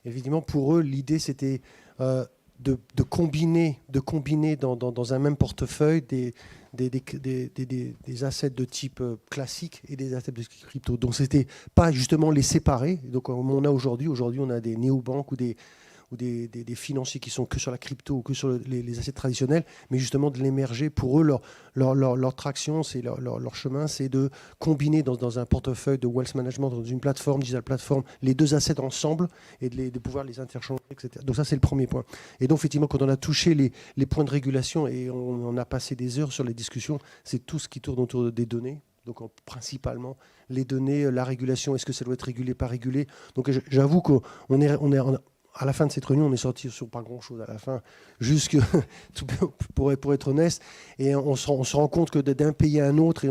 Évidemment, pour eux, l'idée, c'était de combiner dans un même portefeuille des assets de type classique et des assets de crypto. Donc, c'était pas justement les séparer. Donc, on a aujourd'hui, on a des néobanques ou des financiers qui sont que sur la crypto ou que sur les assets traditionnels, mais justement de l'émerger. Pour eux, leur traction, c'est leur chemin, c'est de combiner dans un portefeuille de wealth management, dans une plateforme, digital plateforme, les deux assets ensemble et de pouvoir les interchanger, etc. Donc ça, c'est le premier point. Et donc, effectivement, quand on a touché les points de régulation et on a passé des heures sur les discussions, c'est tout ce qui tourne autour des données. Donc, principalement, les données, la régulation, est-ce que ça doit être régulé, pas régulé ? Donc, j'avoue qu'on est à la fin de cette réunion, on est sorti sur pas grand-chose à la fin, juste que, pour être honnête, et on se rend compte que d'un pays à un autre, et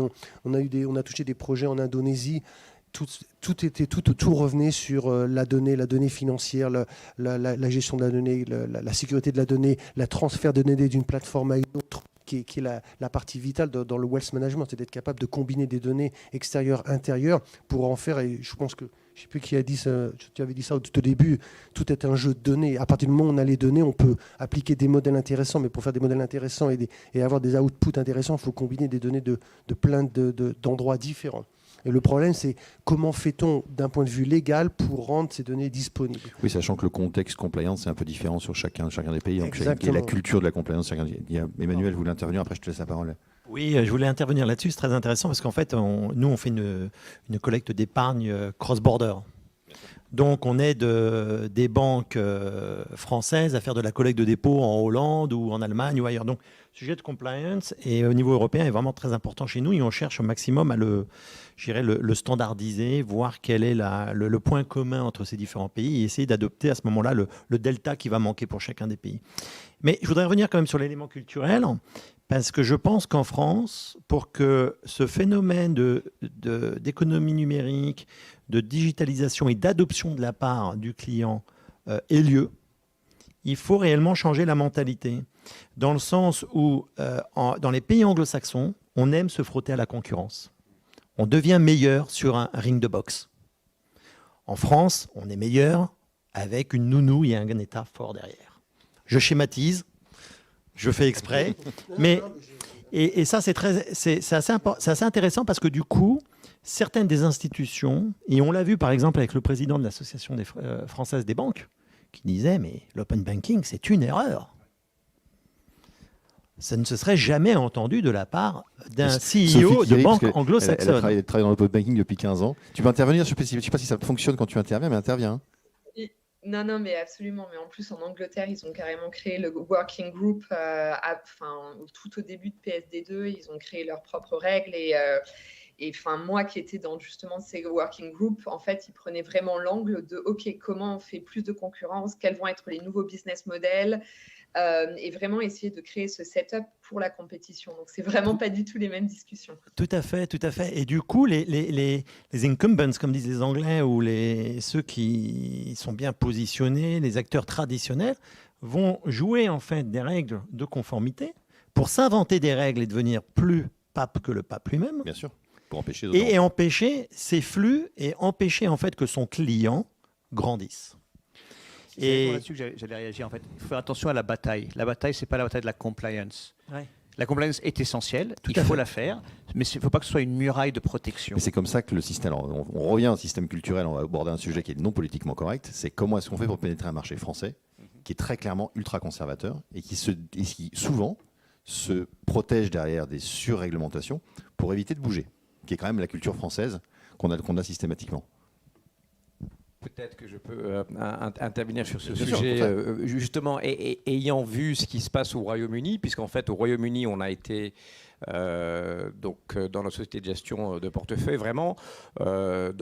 on a touché des projets en Indonésie, tout revenait sur la donnée financière, la gestion de la donnée, la sécurité de la donnée, le transfert de données d'une plateforme à une autre, qui est la partie vitale dans le wealth management, c'est d'être capable de combiner des données extérieures, intérieures, pour en faire, et je pense que, je ne sais plus qui a dit ça, tu avais dit ça tout au début, tout est un jeu de données. À partir du moment où on a les données, on peut appliquer des modèles intéressants, mais pour faire des modèles intéressants et avoir des outputs intéressants, il faut combiner des données de plein d'endroits différents. Et le problème, c'est comment fait-on d'un point de vue légal pour rendre ces données disponibles. Oui, sachant que le contexte compliance c'est un peu différent sur chacun des pays. Donc, et la culture de la compliance. Emmanuel voulait intervenir, après je te laisse la parole. Oui, je voulais intervenir là-dessus, c'est très intéressant parce qu'en fait, nous, on fait une collecte d'épargne cross-border. Donc, on aide des banques françaises à faire de la collecte de dépôts en Hollande ou en Allemagne ou ailleurs. Donc, le sujet de compliance et au niveau européen est vraiment très important chez nous et on cherche au maximum à le standardiser, voir quel est le point commun entre ces différents pays et essayer d'adopter à ce moment-là le delta qui va manquer pour chacun des pays. Mais je voudrais revenir quand même sur l'élément culturel parce que je pense qu'en France, pour que ce phénomène d'économie numérique, de digitalisation et d'adoption de la part du client ait lieu, il faut réellement changer la mentalité. Dans le sens où, dans les pays anglo-saxons, on aime se frotter à la concurrence. On devient meilleur sur un ring de boxe. En France, on est meilleur avec une nounou et un état fort derrière. Je schématise, je fais exprès, mais et ça c'est assez intéressant parce que du coup, certaines des institutions, et on l'a vu par exemple avec le président de l'association française des banques, qui disait mais l'open banking c'est une erreur. Ça ne se serait jamais entendu de la part d'un CEO de banque anglo-saxonne. Elle travaille dans l'open banking depuis 15 ans. Tu peux intervenir, je ne sais pas si ça fonctionne quand tu interviens, mais interviens. Non, mais absolument. Mais en plus, en Angleterre, ils ont carrément créé le working group. Tout au début de PSD2, ils ont créé leurs propres règles. Et moi qui étais dans justement ces working groups, en fait, ils prenaient vraiment l'angle de OK, comment on fait plus de concurrence, quels vont être les nouveaux business models, et vraiment essayer de créer ce setup pour la compétition. Donc, c'est vraiment pas du tout les mêmes discussions. Tout à fait, tout à fait. Et du coup, les incumbents, comme disent les Anglais, ou ceux qui sont bien positionnés, les acteurs traditionnels, vont jouer en fait des règles de conformité pour s'inventer des règles et devenir plus pape que le pape lui-même. Bien sûr. Pour empêcher et empêcher ces flux et empêcher en fait que son client grandisse. C'est là-dessus que j'allais réagir. En fait, il faut faire attention à la bataille. La bataille, c'est pas la bataille de la compliance. Ouais. La compliance est essentielle, il faut la faire, mais il ne faut pas que ce soit une muraille de protection. Mais c'est comme ça que le système, alors on revient au système culturel, on va aborder un sujet qui est non politiquement correct, c'est comment est-ce qu'on fait pour pénétrer un marché français qui est très clairement ultra conservateur et qui souvent se protège derrière des surréglementations pour éviter de bouger, qui est quand même la culture française qu'on a systématiquement. Peut-être que je peux intervenir sur ce sujet, justement, et ayant vu ce qui se passe au Royaume-Uni, puisqu'en fait, au Royaume-Uni, on a été dans la société de gestion de portefeuille, vraiment,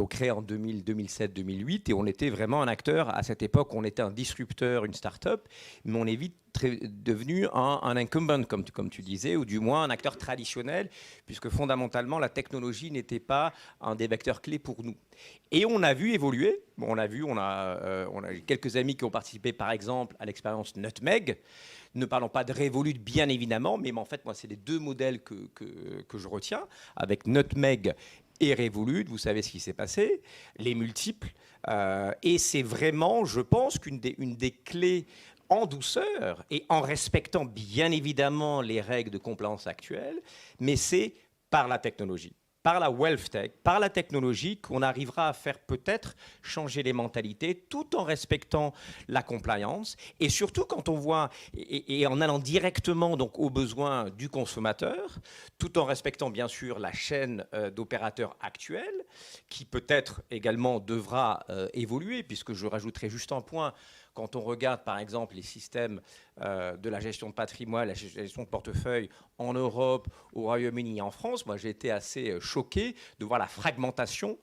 créée en 2007-2008, et on était vraiment un acteur. À cette époque, on était un disrupteur, une start-up, mais on est vite devenu un incumbent, comme tu disais, ou du moins un acteur traditionnel, puisque fondamentalement, la technologie n'était pas un des vecteurs clés pour nous. Et on a vu évoluer. On a quelques amis qui ont participé, par exemple, à l'expérience Nutmeg. Ne parlons pas de Revolut, bien évidemment, mais en fait, moi, c'est les deux modèles que je retiens, avec Nutmeg et Revolut. Vous savez ce qui s'est passé, les multiples. Et c'est vraiment, je pense, qu'une des clés en douceur et en respectant bien évidemment les règles de compliance actuelles, mais c'est par la technologie, par la wealth tech, par la technologie qu'on arrivera à faire peut-être changer les mentalités tout en respectant la compliance et surtout quand on voit et en allant directement donc aux besoins du consommateur tout en respectant bien sûr la chaîne d'opérateurs actuels qui peut-être également devra évoluer puisque je rajouterai juste un point. Quand on regarde, par exemple, les systèmes de la gestion de patrimoine, la gestion de portefeuille en Europe, au Royaume-Uni et en France, moi, j'ai été assez choqué de voir la fragmentation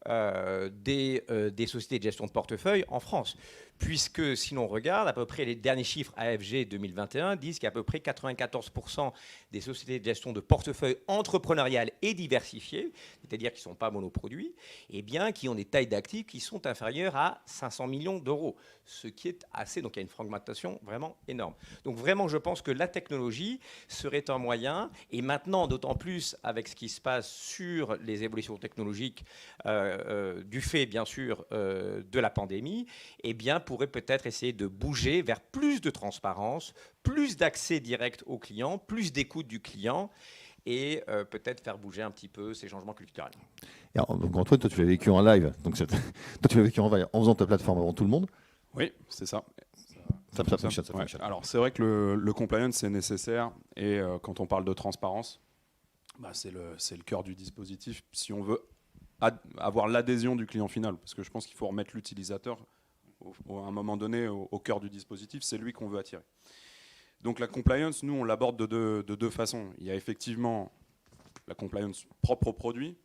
des sociétés de gestion de portefeuille en France. Puisque si l'on regarde, à peu près les derniers chiffres AFG 2021 disent qu'à peu près 94% des sociétés de gestion de portefeuille entrepreneuriales et diversifiées, c'est-à-dire qui ne sont pas monoproduits, eh bien, qui ont des tailles d'actifs qui sont inférieures à 500 millions d'euros, ce qui est assez, donc il y a une fragmentation vraiment énorme. Donc vraiment, je pense que la technologie serait un moyen, et maintenant, d'autant plus avec ce qui se passe sur les évolutions technologiques, du fait, bien sûr, de la pandémie, eh bien, pourrait peut-être essayer de bouger vers plus de transparence, plus d'accès direct au client, plus d'écoute du client et peut-être faire bouger un petit peu ces changements culturels. Et alors, donc Antoine, toi tu l'as vécu en live, donc toi tu l'as vécu en live en faisant ta plateforme avant tout le monde. Oui, c'est ça. Ça fonctionne. Ouais. Alors c'est vrai que le compliance c'est nécessaire et quand on parle de transparence, c'est le cœur du dispositif si on veut avoir l'adhésion du client final, parce que je pense qu'il faut remettre l'utilisateur à un moment donné au cœur du dispositif, c'est lui qu'on veut attirer. Donc la compliance, nous on l'aborde de deux façons. Il y a effectivement la compliance propre au produit.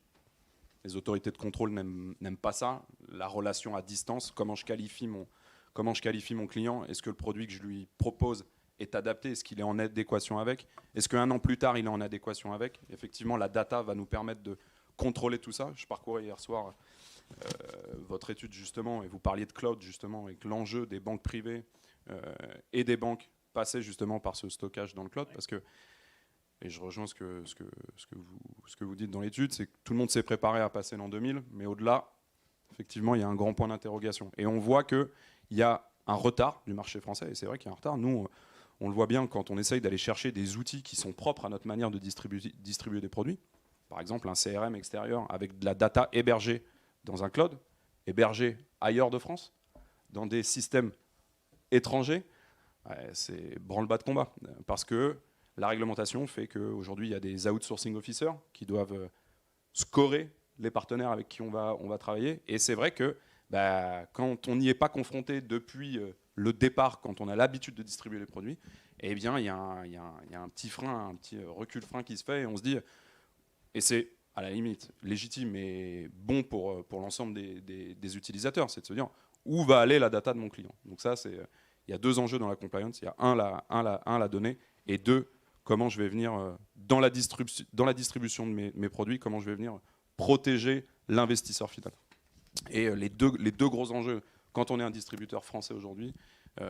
Les autorités de contrôle n'aiment pas ça. La relation à distance, comment je qualifie mon client, est-ce que le produit que je lui propose est adapté, est-ce qu'il est en adéquation avec, est-ce qu'un an plus tard il est en adéquation avec. Effectivement la data va nous permettre de contrôler tout ça. Je parcourais hier soir votre étude justement, et vous parliez de cloud justement, et que l'enjeu des banques privées et des banques passait justement par ce stockage dans le cloud, parce que, et je rejoins ce que vous dites dans l'étude, c'est que tout le monde s'est préparé à passer l'an 2000, mais au-delà, effectivement, il y a un grand point d'interrogation. Et on voit qu'il y a un retard du marché français, et c'est vrai qu'il y a un retard. Nous, on le voit bien quand on essaye d'aller chercher des outils qui sont propres à notre manière de distribuer des produits. Par exemple, un CRM extérieur avec de la data hébergée dans un cloud, hébergé ailleurs de France, dans des systèmes étrangers, c'est branle-bas de combat. Parce que la réglementation fait qu'aujourd'hui, il y a des outsourcing officers qui doivent scorer les partenaires avec qui on va travailler. Et c'est vrai que quand on n'y est pas confronté depuis le départ, quand on a l'habitude de distribuer les produits, eh bien, il y a un petit frein, un petit recul-frein qui se fait, et on se dit, et c'est à la limite légitime et bon pour l'ensemble des utilisateurs, c'est de se dire où va aller la data de mon client. Donc ça, il y a deux enjeux dans la compliance. Il y a la donnée, et deux, comment je vais venir dans la distribution de mes produits, comment je vais venir protéger l'investisseur final. Et les deux gros enjeux quand on est un distributeur français aujourd'hui,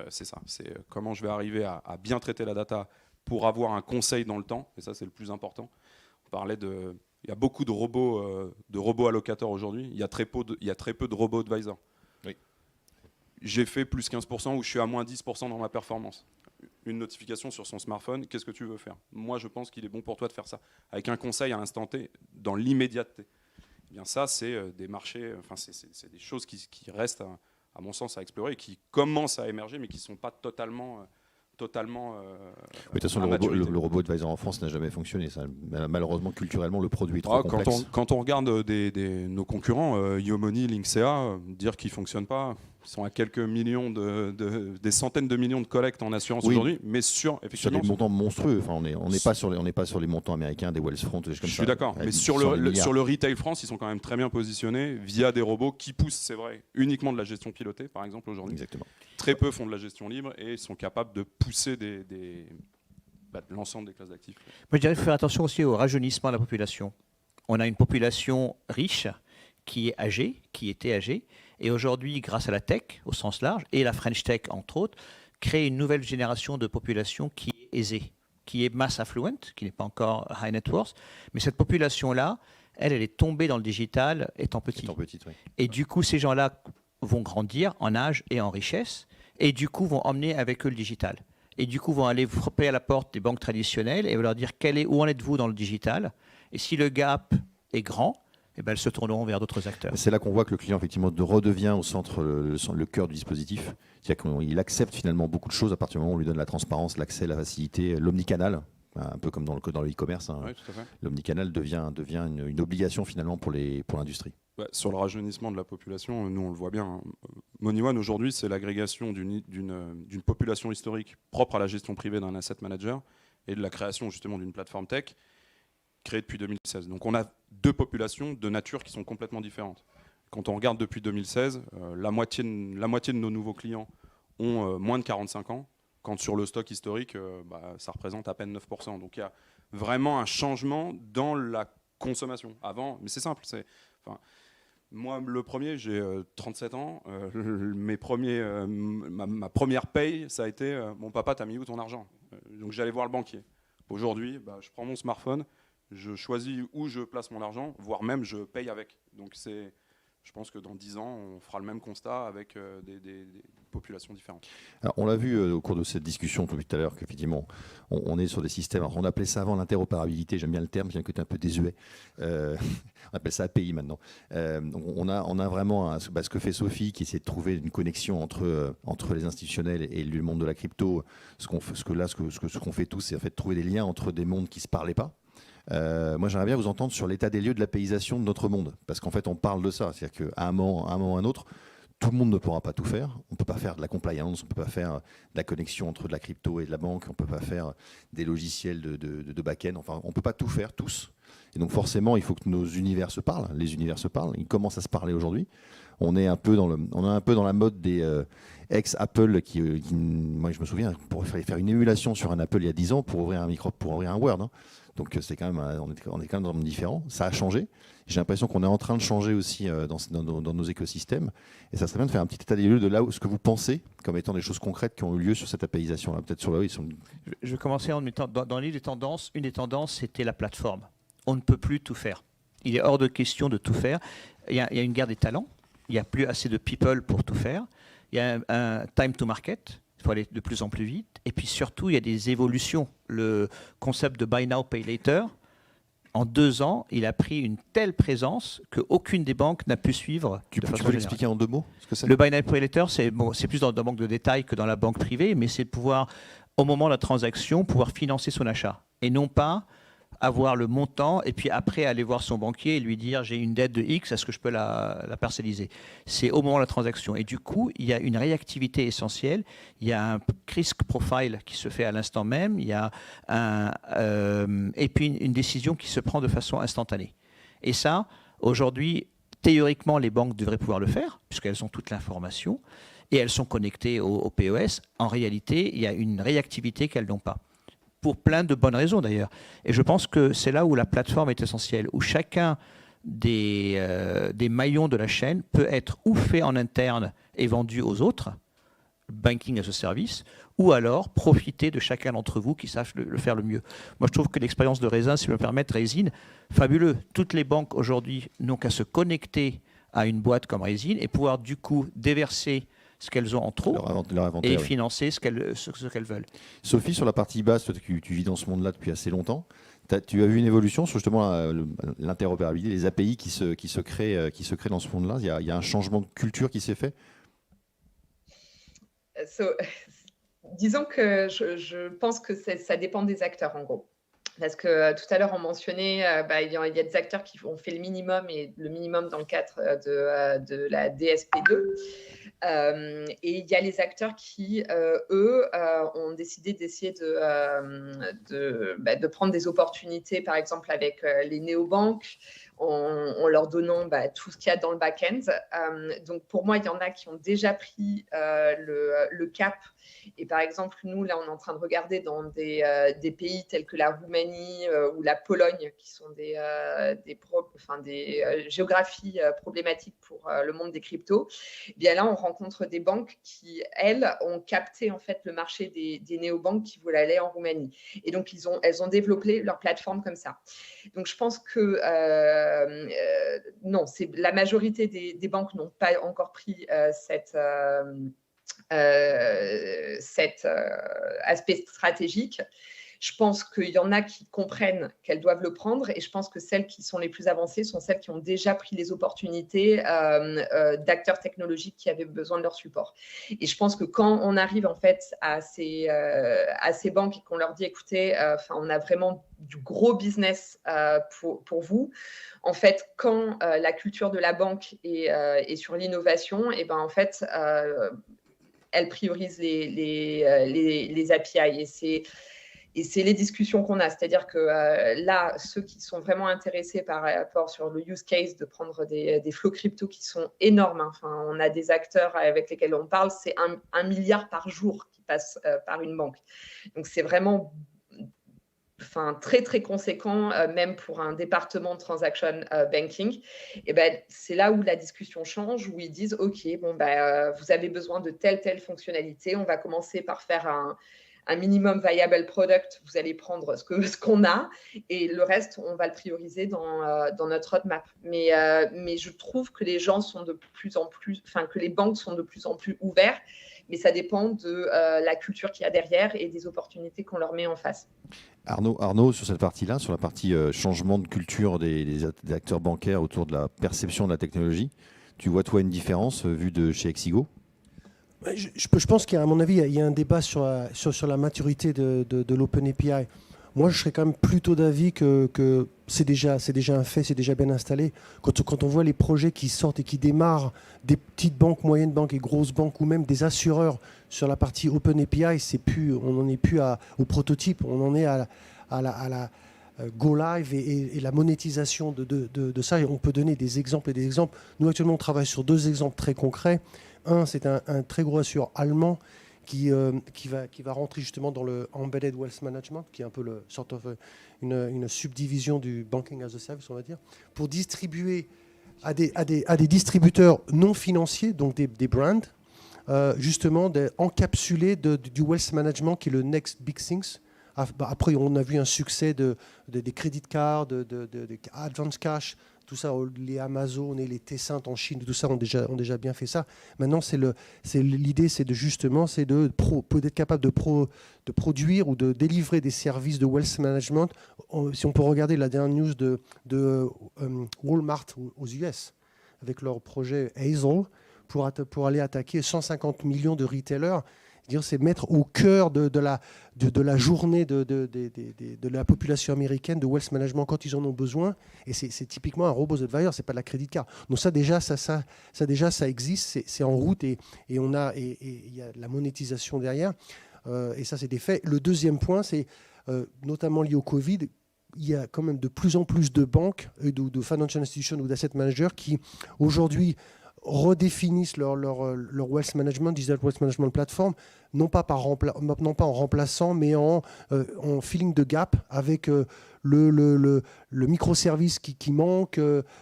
c'est ça. C'est comment je vais arriver à bien traiter la data pour avoir un conseil dans le temps, et ça c'est le plus important. On parlait il y a beaucoup de robots allocateurs aujourd'hui. Il y a très peu de robots advisors. Oui. J'ai fait plus 15% ou je suis à moins 10% dans ma performance. Une notification sur son smartphone, qu'est-ce que tu veux faire? Moi, je pense qu'il est bon pour toi de faire ça. Avec un conseil à l'instant T, dans l'immédiateté. Eh bien ça, c'est des marchés, enfin, c'est des choses qui restent, à mon sens, à explorer et qui commencent à émerger, mais qui ne sont pas totalement oui, de toute façon, le robot advisor en France n'a jamais fonctionné. Ça, malheureusement, culturellement, le produit est trop complexe. Quand on regarde nos concurrents, Yomoni, Linksea, dire qu'ils ne fonctionnent pas, ils sont à quelques millions, des centaines de millions de collectes en assurance aujourd'hui, mais sur des montants monstrueux. Enfin, on n'est pas sur les montants américains des Wellsfront, des choses comme ça. Je suis d'accord, mais sur le retail France, ils sont quand même très bien positionnés via des robots qui poussent, c'est vrai, uniquement de la gestion pilotée, par exemple, aujourd'hui. Exactement. Très peu font de la gestion libre et sont capables de pousser l'ensemble des classes d'actifs. Moi, je dirais qu'il faut faire attention aussi au rajeunissement de la population. On a une population riche qui était âgée, et aujourd'hui, grâce à la tech au sens large, et la French Tech entre autres, crée une nouvelle génération de population qui est aisée, qui est mass affluent, qui n'est pas encore high net worth, mais cette population-là, elle est tombée dans le digital étant petite. Oui. Et du coup, ces gens-là vont grandir en âge et en richesse, et du coup vont emmener avec eux le digital. Et du coup vont aller frapper à la porte des banques traditionnelles et vont leur dire où en êtes-vous dans le digital. Et si le gap est grand, eh ben, elles se tourneront vers d'autres acteurs. C'est là qu'on voit que le client effectivement redevient au centre, le cœur du dispositif. C'est-à-dire qu'il accepte finalement beaucoup de choses à partir du moment où on lui donne la transparence, l'accès, la facilité, l'omnicanal. Un peu comme dans le e-commerce, hein. Oui, tout à fait. L'omnicanal devient une obligation finalement pour l'industrie. Sur le rajeunissement de la population, nous on le voit bien. Hein. MoneyOne aujourd'hui, c'est l'agrégation d'une population historique propre à la gestion privée d'un asset manager et de la création justement d'une plateforme tech créée depuis 2016. Donc on a deux populations de nature qui sont complètement différentes. quand on regarde depuis 2016, la moitié de nos nouveaux clients ont moins de 45 ans, quand sur le stock historique, ça représente à peine 9%. Donc il y a vraiment un changement dans la consommation. Avant, mais c'est simple, moi, le premier, j'ai 37 ans. Ma première paye, ça a été mon papa, t'as mis où ton argent? Donc j'allais voir le banquier. Aujourd'hui, je prends mon smartphone, je choisis où je place mon argent, voire même je paye avec. Donc je pense que dans 10 ans, on fera le même constat avec des populations différentes. Alors, on l'a vu au cours de cette discussion tout à l'heure qu'effectivement, on est sur des systèmes. Alors, on appelait ça avant l'interopérabilité, j'aime bien le terme, qui a un côté un peu désuet. On appelle ça API maintenant. Donc on a vraiment ce que fait Sophie, qui essaie de trouver une connexion entre les institutionnels et le monde de la crypto. Ce qu'on fait tous, c'est en fait trouver des liens entre des mondes qui ne se parlaient pas. Moi, j'aimerais bien vous entendre sur l'état des lieux de l'apéisation de notre monde, parce qu'en fait, on parle de ça. C'est-à-dire qu'à un moment ou à un autre, tout le monde ne pourra pas tout faire. On ne peut pas faire de la compliance, on ne peut pas faire de la connexion entre de la crypto et de la banque, on ne peut pas faire des logiciels de back-end. Enfin, on ne peut pas tout faire tous. Et donc, forcément, il faut que nos univers se parlent. Les univers se parlent. Ils commencent à se parler aujourd'hui. On est un peu dans la mode des ex-Apple moi, je me souviens, il fallait faire une émulation sur un Apple il y a 10 ans pour ouvrir un Word. Hein. Donc c'est quand même, on est quand même dans le monde différent. Ça a changé. J'ai l'impression qu'on est en train de changer aussi dans nos écosystèmes. Et ça serait bien de faire un petit état des lieux de là où ce que vous pensez comme étant des choses concrètes qui ont eu lieu sur cette apéisation-là. Peut-être sur là. Je vais commencer en mettant dans l'île des tendances. Une des tendances, c'était la plateforme. On ne peut plus tout faire. Il est hors de question de tout faire. Il y a une guerre des talents. Il n'y a plus assez de people pour tout faire. Il y a un time to market. Il faut aller de plus en plus vite. Et puis surtout, il y a des évolutions. Le concept de buy now, pay later, en 2 ans, il a pris une telle présence qu'aucune des banques n'a pu suivre. Tu peux l'expliquer en 2 mots ce que c'est? Le buy now, pay later, c'est plus dans la banque de détail que dans la banque privée, mais c'est de pouvoir, au moment de la transaction, pouvoir financer son achat. Et non pas avoir le montant et puis après aller voir son banquier et lui dire j'ai une dette de X, est-ce que je peux la parcelliser? C'est au moment de la transaction. Et du coup, il y a une réactivité essentielle, il y a un risk profile qui se fait à l'instant même, il y a et puis une décision qui se prend de façon instantanée. Et ça, aujourd'hui, théoriquement, les banques devraient pouvoir le faire puisqu'elles ont toute l'information et elles sont connectées au POS. En réalité, il y a une réactivité qu'elles n'ont pas. Pour plein de bonnes raisons d'ailleurs. Et je pense que c'est là où la plateforme est essentielle, où chacun des maillons de la chaîne peut être ou fait en interne et vendu aux autres, banking as a service, ou alors profiter de chacun d'entre vous qui sache le faire le mieux. Moi, je trouve que l'expérience de Raisin, si je me permettre, Raisin, fabuleux. Toutes les banques aujourd'hui n'ont qu'à se connecter à une boîte comme Raisin et pouvoir du coup déverser ce qu'elles ont en trop et financer ce qu'elles veulent. Sophie, sur la partie basse, toi, tu vis dans ce monde-là depuis assez longtemps. Tu as vu une évolution sur justement l'interopérabilité, les API qui se créent dans ce monde-là. Il y a un changement de culture qui s'est fait. Disons que je pense que ça dépend des acteurs en gros. Parce que tout à l'heure, on mentionnait, il y a des acteurs qui ont fait le minimum, et le minimum dans le cadre de la DSP2. Et il y a les acteurs qui, eux, ont décidé d'essayer de prendre des opportunités, par exemple avec les néobanques, en leur donnant tout ce qu'il y a dans le back-end. Donc, pour moi, il y en a qui ont déjà pris le cap. Et par exemple, nous, là, on est en train de regarder dans des pays tels que la Roumanie ou la Pologne, qui sont des géographies problématiques pour le monde des cryptos. Et bien là, on rencontre des banques qui, elles, ont capté en fait le marché des néobanques qui voulaient aller en Roumanie. Et donc, elles ont développé leur plateforme comme ça. Donc, je pense que non, la majorité des banques n'ont pas encore pris cet aspect stratégique. Je pense qu'il y en a qui comprennent qu'elles doivent le prendre, et je pense que celles qui sont les plus avancées sont celles qui ont déjà pris les opportunités d'acteurs technologiques qui avaient besoin de leur support. Et je pense que quand on arrive en fait à ces banques et qu'on leur dit écoutez, on a vraiment du gros business pour vous. En fait, quand la culture de la banque est sur l'innovation, et ben en fait elle priorise les API, et Et c'est les discussions qu'on a. C'est-à-dire que là, ceux qui sont vraiment intéressés par rapport sur le use case de prendre des flots crypto qui sont énormes. Enfin, on a des acteurs avec lesquels on parle, c'est 1 milliard par jour qui passe par une banque. Donc, c'est vraiment très, très conséquent, même pour un département de transaction banking. Et c'est là où la discussion change, où ils disent, OK, vous avez besoin de telle fonctionnalité. On va commencer par faire un minimum viable product. Vous allez prendre ce qu'on a et le reste, on va le prioriser dans notre roadmap. Mais je trouve que les gens sont de plus en plus, que les banques sont de plus en plus ouverts. Mais ça dépend de la culture qu'il y a derrière et des opportunités qu'on leur met en face. Arnaud, sur cette partie-là, sur la partie changement de culture des acteurs bancaires autour de la perception de la technologie, tu vois toi une différence vue de chez Exigo ? Je pense qu'à mon avis, il y a un débat sur la maturité de l'Open API. Moi, je serais quand même plutôt d'avis que c'est déjà un fait, c'est déjà bien installé. Quand on voit les projets qui sortent et qui démarrent, des petites banques, moyennes banques et grosses banques, ou même des assureurs sur la partie Open API, on n'en est plus au prototype, on en est à la go live et la monétisation de ça. Et on peut donner des exemples et des exemples. Nous, actuellement, on travaille sur 2 exemples très concrets. Un, c'est un très gros assureur allemand qui va rentrer justement dans le Embedded Wealth Management, qui est un peu une subdivision du Banking as a Service, on va dire, pour distribuer à des distributeurs non financiers, donc des brands, justement encapsulés du Wealth Management, qui est le Next Big Things. Après, on a vu un succès des credit cards, de Advance Cash, tout ça, les Amazon et les Tencent en Chine, tout ça ont déjà bien fait ça. Maintenant, l'idée, c'est d'être capable de produire ou de délivrer des services de wealth management. Si on peut regarder la dernière news de Walmart aux US, avec leur projet Hazel, pour aller attaquer 150 millions de retailers. C'est mettre au cœur de la journée de la population américaine de wealth management quand ils en ont besoin. Et c'est typiquement un robot advisor, c'est pas de la credit card. Donc ça déjà, ça existe, c'est en route et il y a la monétisation derrière. Et ça, c'est des faits. Le deuxième point, c'est notamment lié au Covid. Il y a quand même de plus en plus de banques, de financial institutions ou d'asset managers qui aujourd'hui redéfinissent leur wealth management, digital wealth management platform, non pas en remplaçant, mais en filling the gap avec le microservice qui manque,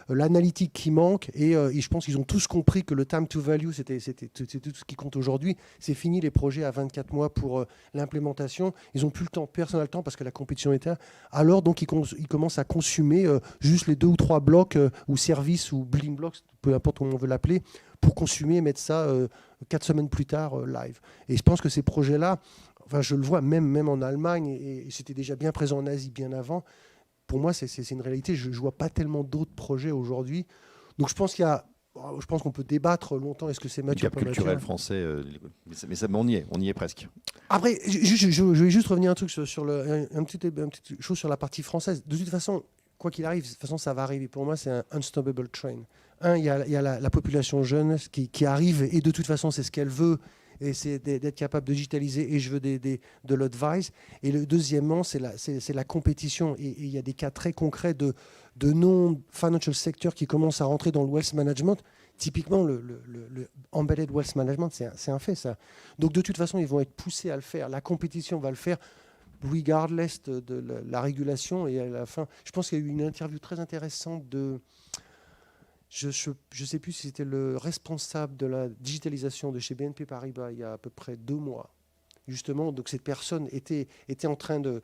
l'analytique qui manque. Et je pense qu'ils ont tous compris que le time to value, c'était tout ce qui compte aujourd'hui. C'est fini les projets à 24 mois pour l'implémentation. Ils n'ont plus le temps, personne n'a le temps parce que la compétition était là. Alors, donc, ils commencent à consommer juste les 2 ou 3 blocs ou services ou building blocks, peu importe comment on veut l'appeler, pour consommer et mettre ça 4 semaines plus tard live. Et je pense que ces projets-là, je le vois même en Allemagne, et c'était déjà bien présent en Asie bien avant. Pour moi, c'est une réalité. Je ne vois pas tellement d'autres projets aujourd'hui. Donc je pense qu'on peut débattre longtemps. Est-ce que c'est mature? Le gap culturel français, mais on y est presque. Après, je vais juste revenir un truc sur une petite chose sur la partie française. De toute façon, quoi qu'il arrive, de toute façon, ça va arriver. Pour moi, c'est un unstoppable train. Il y a la population jeune qui arrive, et de toute façon, c'est ce qu'elle veut, et c'est d'être capable de digitaliser, et je veux de l'advice. Et le deuxièmement, c'est la compétition. Et il y a des cas très concrets de non-financial sector qui commencent à rentrer dans le wealth management. Typiquement, le embedded wealth management, c'est un fait, ça. Donc, de toute façon, ils vont être poussés à le faire. La compétition va le faire, regardless de la régulation. Et à la fin, je pense qu'il y a eu une interview très intéressante de... Je ne sais plus si c'était le responsable de la digitalisation de chez BNP Paribas il y a à peu près 2 mois. Justement, donc cette personne était en train de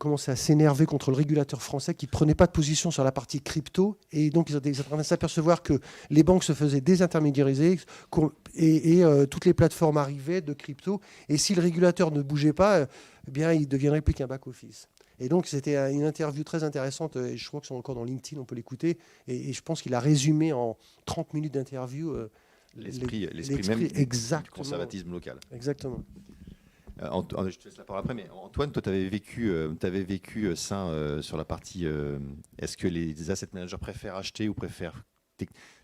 commencer à s'énerver contre le régulateur français qui ne prenait pas de position sur la partie crypto. Et donc, ils étaient en train de s'apercevoir que les banques se faisaient désintermédiariser et toutes les plateformes arrivaient de crypto. Et si le régulateur ne bougeait pas, eh bien, il ne deviendrait plus qu'un back-office. Et donc, c'était une interview très intéressante. Et je crois que c'est encore dans LinkedIn, on peut l'écouter. Et je pense qu'il a résumé en 30 minutes d'interview l'esprit même du conservatisme local. Exactement. Je te laisse la parole après, mais Antoine, toi, tu avais vécu ça sur la partie est-ce que les asset managers préfèrent acheter ou préfèrent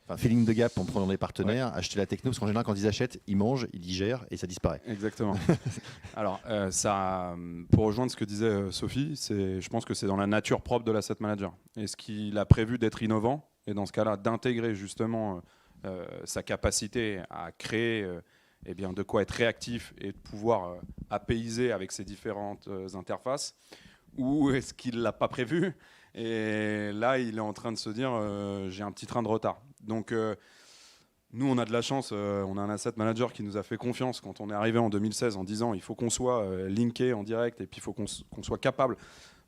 Enfin, feeling de gap en prenant des partenaires, acheter la techno, parce qu'en général, quand ils achètent, ils mangent, ils digèrent et ça disparaît. Exactement. Alors, pour rejoindre ce que disait Sophie, je pense que c'est dans la nature propre de l'asset manager. Et ce qu'il a prévu d'être innovant, et dans ce cas-là, d'intégrer justement sa capacité à créer de quoi être réactif et de pouvoir apaiser avec ses différentes interfaces, ou est-ce qu'il ne l'a pas prévu ? Et là, il est en train de se dire j'ai un petit train de retard. Donc, nous, on a de la chance. On a un asset manager qui nous a fait confiance quand on est arrivé en 2016 en disant il faut qu'on soit linké en direct et puis il faut qu'on soit capable.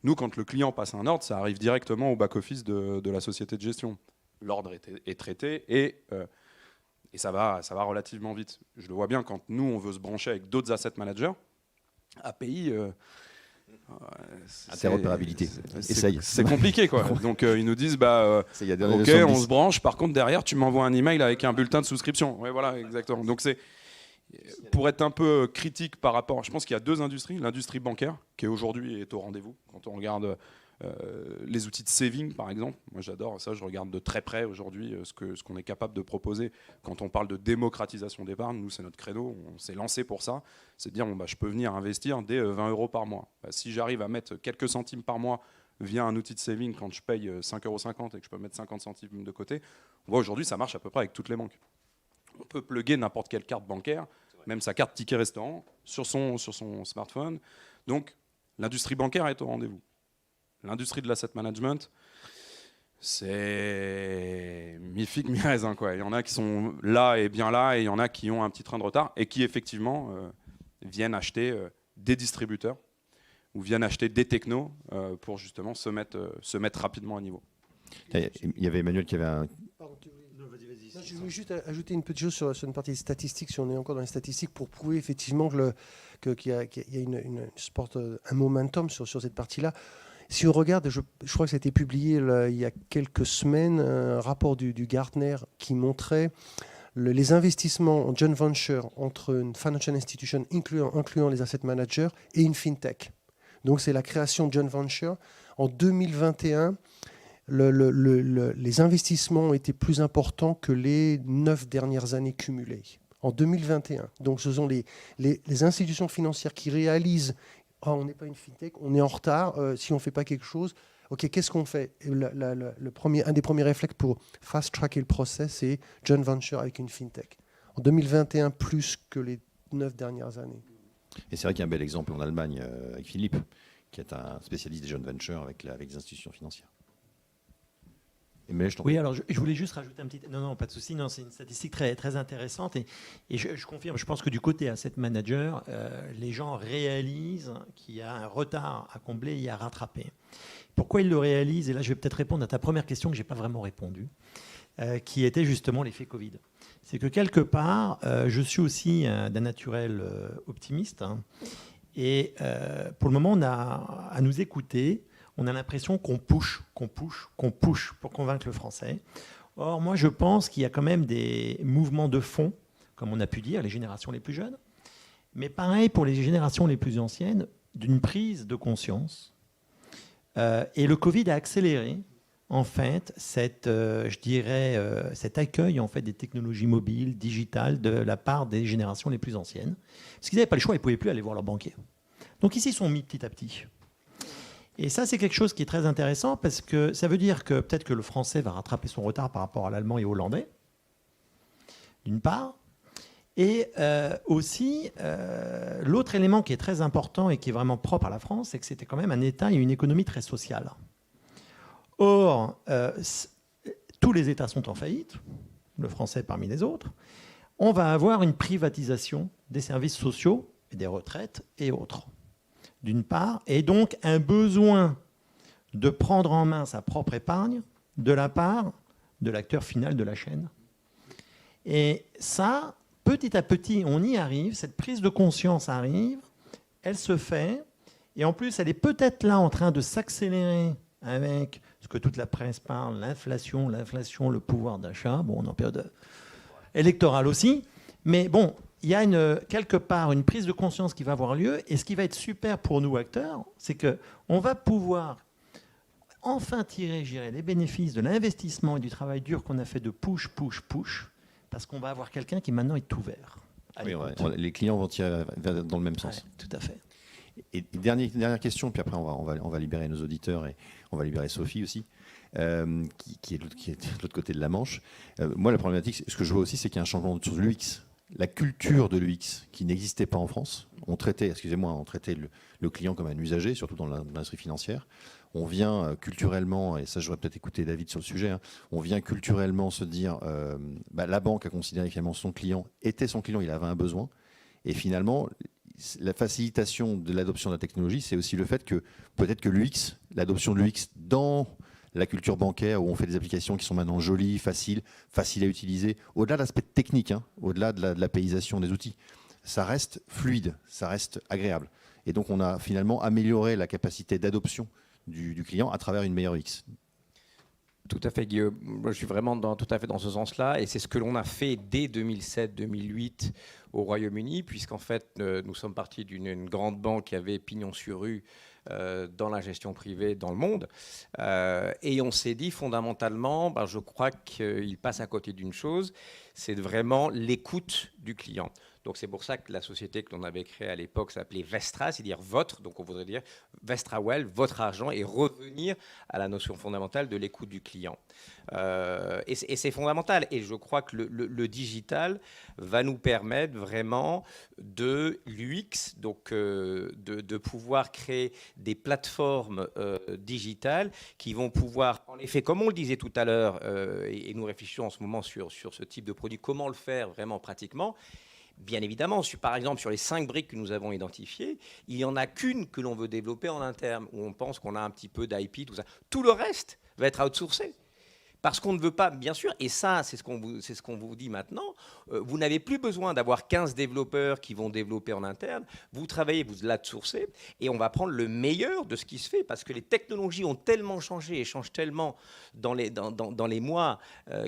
Nous, quand le client passe un ordre, ça arrive directement au back-office de la société de gestion. L'ordre est traité et ça va relativement vite. Je le vois bien quand nous, on veut se brancher avec d'autres asset managers. API... interopérabilité. C'est compliqué, quoi. Donc ils nous disent ok, on se branche. Par contre, derrière, tu m'envoies un email avec un bulletin de souscription. Ouais, voilà, exactement. Donc c'est pour être un peu critique par rapport. Je pense qu'il y a deux industries. L'industrie bancaire qui aujourd'hui est au rendez-vous. Quand on regarde les outils de saving, par exemple, moi j'adore ça. Je regarde de très près aujourd'hui ce qu'on est capable de proposer quand on parle de démocratisation d'épargne. Nous, c'est notre credo. On s'est lancé pour ça. C'est de dire je peux venir investir dès 20 € par mois. Si j'arrive à mettre quelques centimes par mois via un outil de saving quand je paye 5,50 € et que je peux mettre 50 centimes de côté, on voit aujourd'hui ça marche à peu près avec toutes les banques. On peut plugger n'importe quelle carte bancaire, même sa carte ticket restaurant, sur son smartphone. Donc l'industrie bancaire est au rendez-vous. L'industrie de l'asset management, c'est mi-figue, mi-raisin, quoi. Il y en a qui sont là et bien là, et il y en a qui ont un petit train de retard et qui effectivement viennent acheter des distributeurs ou viennent acheter des technos pour justement se mettre rapidement à niveau. Il y avait Emmanuel qui avait un... Je voulais juste ajouter une petite chose sur une partie statistique, si on est encore dans les statistiques, pour prouver effectivement qu'il y a un momentum sur cette partie-là. Si on regarde, je crois que ça a été publié il y a quelques semaines, un rapport du Gartner qui montrait les investissements en joint venture entre une financial institution, incluant les asset managers, et une fintech. Donc c'est la création de joint venture. En 2021, les investissements ont été plus importants que les 9 dernières années cumulées. En 2021. Donc ce sont les institutions financières qui réalisent on n'est pas une fintech, on est en retard, si on ne fait pas quelque chose, ok, qu'est-ce qu'on fait? Un des premiers réflexes pour fast-tracker le process, c'est joint venture avec une fintech. En 2021, plus que les 9 dernières années. Et c'est vrai qu'il y a un bel exemple en Allemagne avec Philippe, qui est un spécialiste des joint ventures avec les institutions financières. Oui, alors je voulais juste rajouter un petit... Non, pas de souci. Non, c'est une statistique très, très intéressante. Et je confirme, je pense que du côté asset manager, les gens réalisent qu'il y a un retard à combler et à rattraper. Pourquoi ils le réalisent? Et là, je vais peut-être répondre à ta première question que je n'ai pas vraiment répondu, qui était justement l'effet Covid. C'est que quelque part, je suis aussi d'un naturel optimiste. Et pour le moment, on a à nous écouter. On a l'impression qu'on push pour convaincre le Français. Or, moi, je pense qu'il y a quand même des mouvements de fond, comme on a pu dire, les générations les plus jeunes. Mais pareil pour les générations les plus anciennes, d'une prise de conscience. Et le Covid a accéléré, en fait, cet accueil en fait, des technologies mobiles, digitales, de la part des générations les plus anciennes. Parce qu'ils n'avaient pas le choix, ils ne pouvaient plus aller voir leur banquier. Donc ici, ils sont mis petit à petit. Et ça, c'est quelque chose qui est très intéressant parce que ça veut dire que peut-être que le français va rattraper son retard par rapport à l'allemand et au hollandais, d'une part. Et aussi, l'autre élément qui est très important et qui est vraiment propre à la France, c'est que c'était quand même un État et une économie très sociale. Or, tous les États sont en faillite, le français parmi les autres. On va avoir une privatisation des services sociaux et des retraites et autres. D'une part, et donc un besoin de prendre en main sa propre épargne de la part de l'acteur final de la chaîne. Et ça, petit à petit, on y arrive, cette prise de conscience arrive, elle se fait, et en plus, elle est peut-être là en train de s'accélérer avec ce que toute la presse parle, l'inflation, le pouvoir d'achat, bon, on est en période électorale aussi, mais bon, il y a quelque part une prise de conscience qui va avoir lieu. Et ce qui va être super pour nous, acteurs, c'est qu'on va pouvoir enfin tirer, je dirais, les bénéfices de l'investissement et du travail dur qu'on a fait de push, parce qu'on va avoir quelqu'un qui maintenant est ouvert. Oui, les clients vont tirer dans le même sens. Ouais, tout à fait. Et dernière question, puis après on va libérer nos auditeurs et on va libérer Sophie aussi, qui est de l'autre côté de la Manche. Moi, la problématique, ce que je vois aussi, c'est qu'il y a un changement sur l'UX. La culture de l'UX qui n'existait pas en France. On traitait le client comme un usager, surtout dans l'industrie financière. On vient culturellement, et ça j'aurais peut-être écouté David sur le sujet, hein, on vient culturellement se dire, la banque a considéré finalement son client était son client, il avait un besoin. Et finalement, la facilitation de l'adoption de la technologie, c'est aussi le fait que peut-être que l'UX, l'adoption de l'UX dans la culture bancaire, où on fait des applications qui sont maintenant jolies, faciles à utiliser, au-delà de l'aspect technique, hein, au-delà de l'apéisation des outils, ça reste fluide, ça reste agréable. Et donc on a finalement amélioré la capacité d'adoption du client à travers une meilleure UX. Tout à fait, Guillaume. Moi, je suis vraiment tout à fait dans ce sens-là. Et c'est ce que l'on a fait dès 2007-2008 au Royaume-Uni, puisqu'en fait, nous sommes partis d'une grande banque qui avait pignon sur rue dans la gestion privée dans le monde. Et on s'est dit fondamentalement, je crois qu'il passe à côté d'une chose, c'est vraiment l'écoute du client. Donc c'est pour ça que la société que l'on avait créée à l'époque s'appelait Vestra, c'est-à-dire votre, donc on voudrait dire Vestrawell, votre argent, et revenir à la notion fondamentale de l'écoute du client. Et c'est fondamental. Et je crois que le digital va nous permettre vraiment de l'UX, donc de pouvoir créer des plateformes digitales qui vont pouvoir, en effet, comme on le disait tout à l'heure, et nous réfléchissons en ce moment sur ce type de produit, comment le faire vraiment pratiquement. Bien évidemment, par exemple, sur les 5 briques que nous avons identifiées, il n'y en a qu'une que l'on veut développer en interne, où on pense qu'on a un petit peu d'IP, tout ça. Tout le reste va être outsourcé. Parce qu'on ne veut pas, bien sûr, et ça, c'est ce qu'on vous dit maintenant, vous n'avez plus besoin d'avoir 15 développeurs qui vont développer en interne. Vous travaillez, vous l'outsourcez, et on va prendre le meilleur de ce qui se fait, parce que les technologies ont tellement changé et changent tellement dans les mois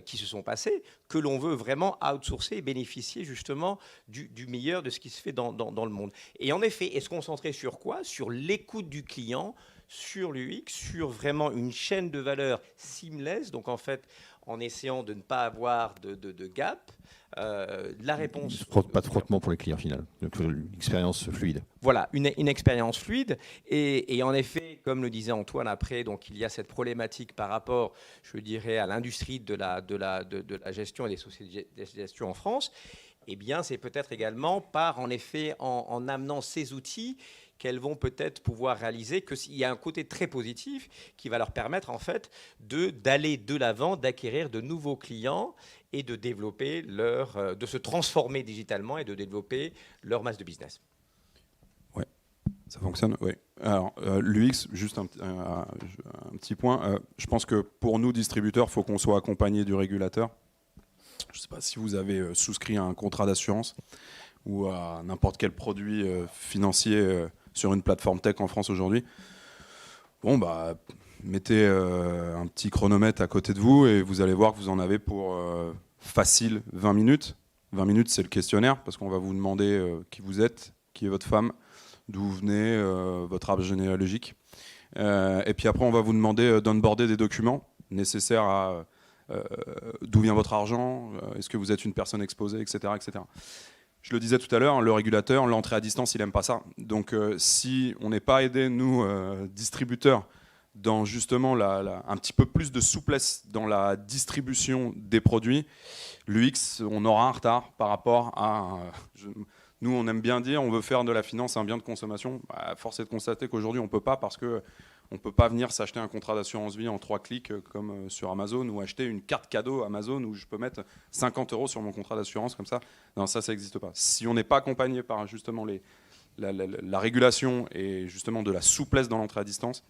qui se sont passés, que l'on veut vraiment outsourcer et bénéficier justement du meilleur de ce qui se fait dans le monde. Et en effet, et se concentrer sur quoi ? Sur l'écoute du client, sur l'UX, sur vraiment une chaîne de valeur seamless, donc en fait, en essayant de ne pas avoir de gap, la réponse... Pas de frottement pour les clients finaux, donc une expérience fluide. Voilà, une expérience fluide, et en effet, comme le disait Antoine après, donc il y a cette problématique par rapport, je dirais, à l'industrie de la gestion et des sociétés de gestion en France. Eh bien, c'est peut-être également en effet, en amenant ces outils qu'elles vont peut-être pouvoir réaliser, qu'il y a un côté très positif qui va leur permettre en fait d'aller de l'avant, d'acquérir de nouveaux clients et de développer de se transformer digitalement et de développer leur masse de business. Ouais, ça fonctionne. Oui. Alors l'UX, juste un petit point. Je pense que pour nous distributeurs, il faut qu'on soit accompagné du régulateur. Je ne sais pas si vous avez souscrit à un contrat d'assurance ou à n'importe quel produit financier sur une plateforme tech en France aujourd'hui. Bon, mettez un petit chronomètre à côté de vous et vous allez voir que vous en avez pour facile 20 minutes. 20 minutes, c'est le questionnaire, parce qu'on va vous demander qui vous êtes, qui est votre femme, d'où vous venez, votre arbre généalogique. Et puis après, on va vous demander d'onboarder des documents nécessaires à d'où vient votre argent, est-ce que vous êtes une personne exposée, etc. etc. Je le disais tout à l'heure, le régulateur, l'entrée à distance, il n'aime pas ça. Donc si on n'est pas aidé, nous, distributeurs, dans justement un petit peu plus de souplesse dans la distribution des produits, l'UX, on aura un retard par rapport à... nous, on aime bien dire, on veut faire de la finance un bien de consommation. Force est de constater qu'aujourd'hui, on ne peut pas, parce que on ne peut pas venir s'acheter un contrat d'assurance vie en 3 clics comme sur Amazon, ou acheter une carte cadeau Amazon où je peux mettre 50 € sur mon contrat d'assurance comme ça. Non, ça n'existe pas. Si on n'est pas accompagné par justement la régulation et justement de la souplesse dans l'entrée à distance,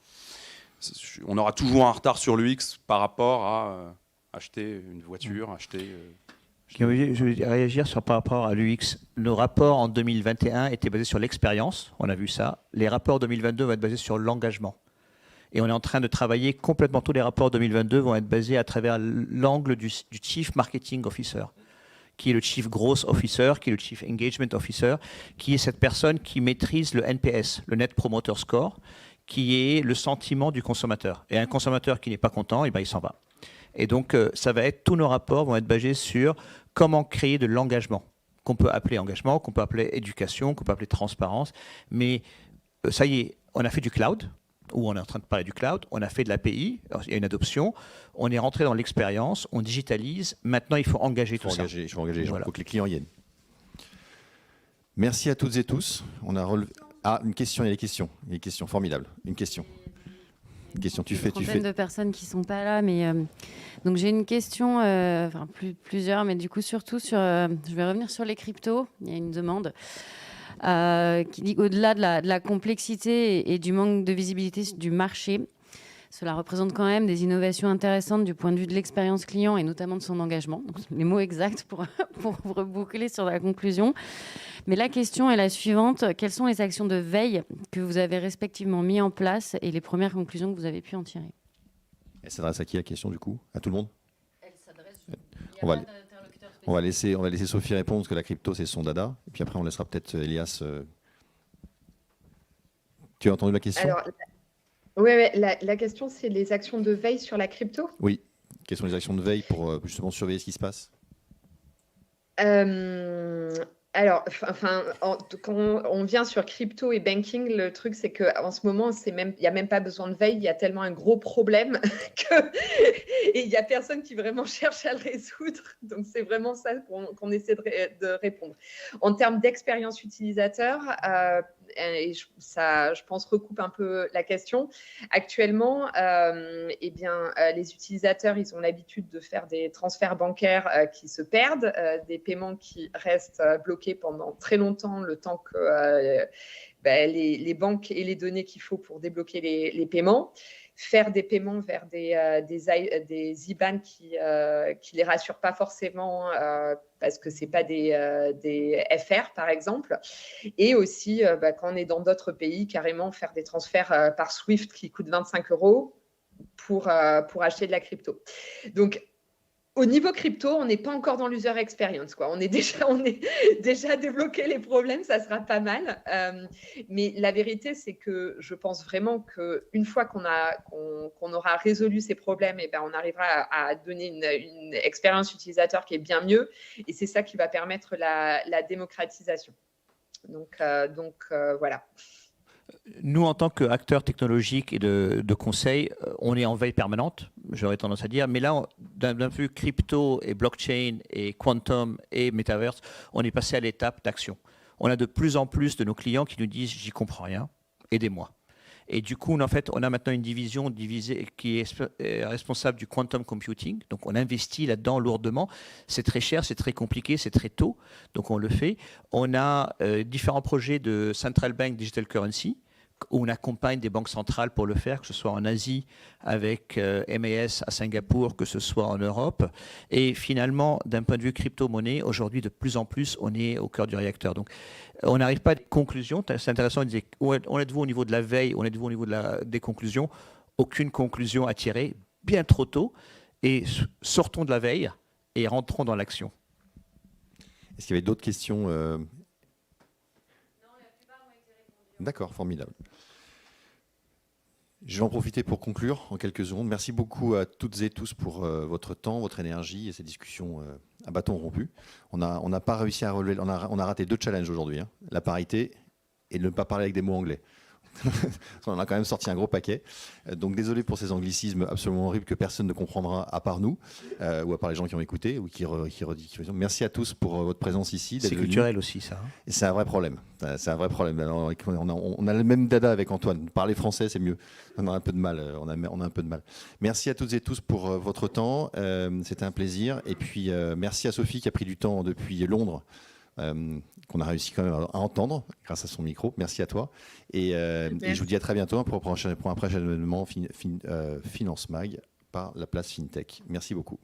on aura toujours un retard sur l'UX par rapport à acheter une voiture, Je vais réagir par rapport à l'UX. Nos rapports en 2021 étaient basés sur l'expérience, on a vu ça. Les rapports 2022 vont être basés sur l'engagement. Et on est en train de travailler complètement, tous les rapports 2022 vont être basés à travers l'angle du Chief Marketing Officer, qui est le Chief Growth Officer, qui est le Chief Engagement Officer, qui est cette personne qui maîtrise le NPS, le Net Promoter Score, qui est le sentiment du consommateur. Et un consommateur qui n'est pas content, il s'en va. Et donc, tous nos rapports vont être basés sur comment créer de l'engagement, qu'on peut appeler engagement, qu'on peut appeler éducation, qu'on peut appeler transparence. Mais ça y est, on a fait du cloud, ou on est en train de parler du cloud, on a fait de l'API, il y a une adoption, on est rentré dans l'expérience, on digitalise, maintenant il faut engager tout ça. Il faut engager les gens, Voilà. il faut que les clients y viennent. Merci à toutes et tous. On a relevé... Ah, une question, il y a des questions. Il y a des questions, formidable. Une question. Une question, tu fais. De personnes qui ne sont pas là, mais donc j'ai une question, enfin plusieurs, mais du coup surtout sur, je vais revenir sur les cryptos. Il y a une demande qui dit au-delà de la complexité et du manque de visibilité du marché, cela représente quand même des innovations intéressantes du point de vue de l'expérience client et notamment de son engagement. Donc, les mots exacts pour reboucler sur la conclusion. Mais la question est la suivante. Quelles sont les actions de veille que vous avez respectivement mis en place et les premières conclusions que vous avez pu en tirer? Elle s'adresse à qui la question du coup? À tout le monde? Elle s'adresse... On va laisser Sophie répondre parce que la crypto c'est son dada. Et puis après on laissera peut-être Elias. Tu as entendu la question? Alors, oui, la question, c'est les actions de veille sur la crypto? Oui. Quelles sont les actions de veille pour justement surveiller ce qui se passe? Alors, quand on vient sur crypto et banking, le truc, c'est qu'en ce moment, il n'y a même pas besoin de veille. Il y a tellement un gros problème et il n'y a personne qui vraiment cherche à le résoudre. Donc, c'est vraiment ça qu'on essaie de répondre. En termes d'expérience utilisateur, et ça, je pense, recoupe un peu la question. Actuellement, les utilisateurs, ils ont l'habitude de faire des transferts bancaires qui se perdent, des paiements qui restent bloqués pendant très longtemps, le temps que les banques aient les données qu'il faut pour débloquer les paiements. Faire des paiements vers des IBAN qui les rassurent pas forcément parce que c'est pas des FR par exemple, et aussi quand on est dans d'autres pays, carrément faire des transferts par Swift qui coûtent 25 € pour acheter de la crypto. Donc au niveau crypto, on n'est pas encore dans l'user experience, quoi. On est déjà débloqué les problèmes, ça sera pas mal. Mais la vérité, c'est que je pense vraiment qu'une fois qu'on aura résolu ces problèmes, on arrivera à donner une expérience utilisateur qui est bien mieux. Et c'est ça qui va permettre la démocratisation. Donc voilà. Nous, en tant qu'acteurs technologiques et de conseil, on est en veille permanente, j'aurais tendance à dire. Mais là, d'un point de vue crypto et blockchain et quantum et metaverse, on est passé à l'étape d'action. On a de plus en plus de nos clients qui nous disent « j'y comprends rien, aidez-moi ». Et du coup, on a maintenant une division qui est responsable du quantum computing. Donc, on investit là-dedans lourdement. C'est très cher, c'est très compliqué, c'est très tôt. Donc, on le fait. On a différents projets de Central Bank Digital Currency où on accompagne des banques centrales pour le faire, que ce soit en Asie avec MAS à Singapour, que ce soit en Europe. Et finalement, d'un point de vue crypto-monnaie, aujourd'hui, de plus en plus, on est au cœur du réacteur. Donc, on n'arrive pas à des conclusions. C'est intéressant, on disait, où êtes-vous au niveau de la veille, où êtes-vous au niveau des conclusions? Aucune conclusion à tirer, bien trop tôt. Et sortons de la veille et rentrons dans l'action. Est-ce qu'il y avait d'autres questions? Non, la plupart ont été répondues. D'accord, formidable. Je vais en profiter pour conclure en quelques secondes. Merci beaucoup à toutes et tous pour votre temps, votre énergie et ces discussions à bâton rompu. On n'a pas réussi à relever, on a raté 2 challenges aujourd'hui, hein, la parité et ne pas parler avec des mots anglais. On a quand même sorti un gros paquet. Donc désolé pour ces anglicismes absolument horribles que personne ne comprendra à part nous, ou à part les gens qui ont écouté ou qui redisent. Merci à tous pour votre présence ici. C'est culturel aussi, ça. Et c'est un vrai problème. C'est un vrai problème. Alors, on a le même dada avec Antoine. Parler français, c'est mieux. On a un peu de mal. On a un peu de mal. Merci à toutes et tous pour votre temps. C'était un plaisir. Et puis merci à Sophie qui a pris du temps depuis Londres. Qu'on a réussi quand même à entendre grâce à son micro. Merci à toi. Et je vous dis à très bientôt pour un prochain événement Finance Mag par la place FinTech. Merci beaucoup.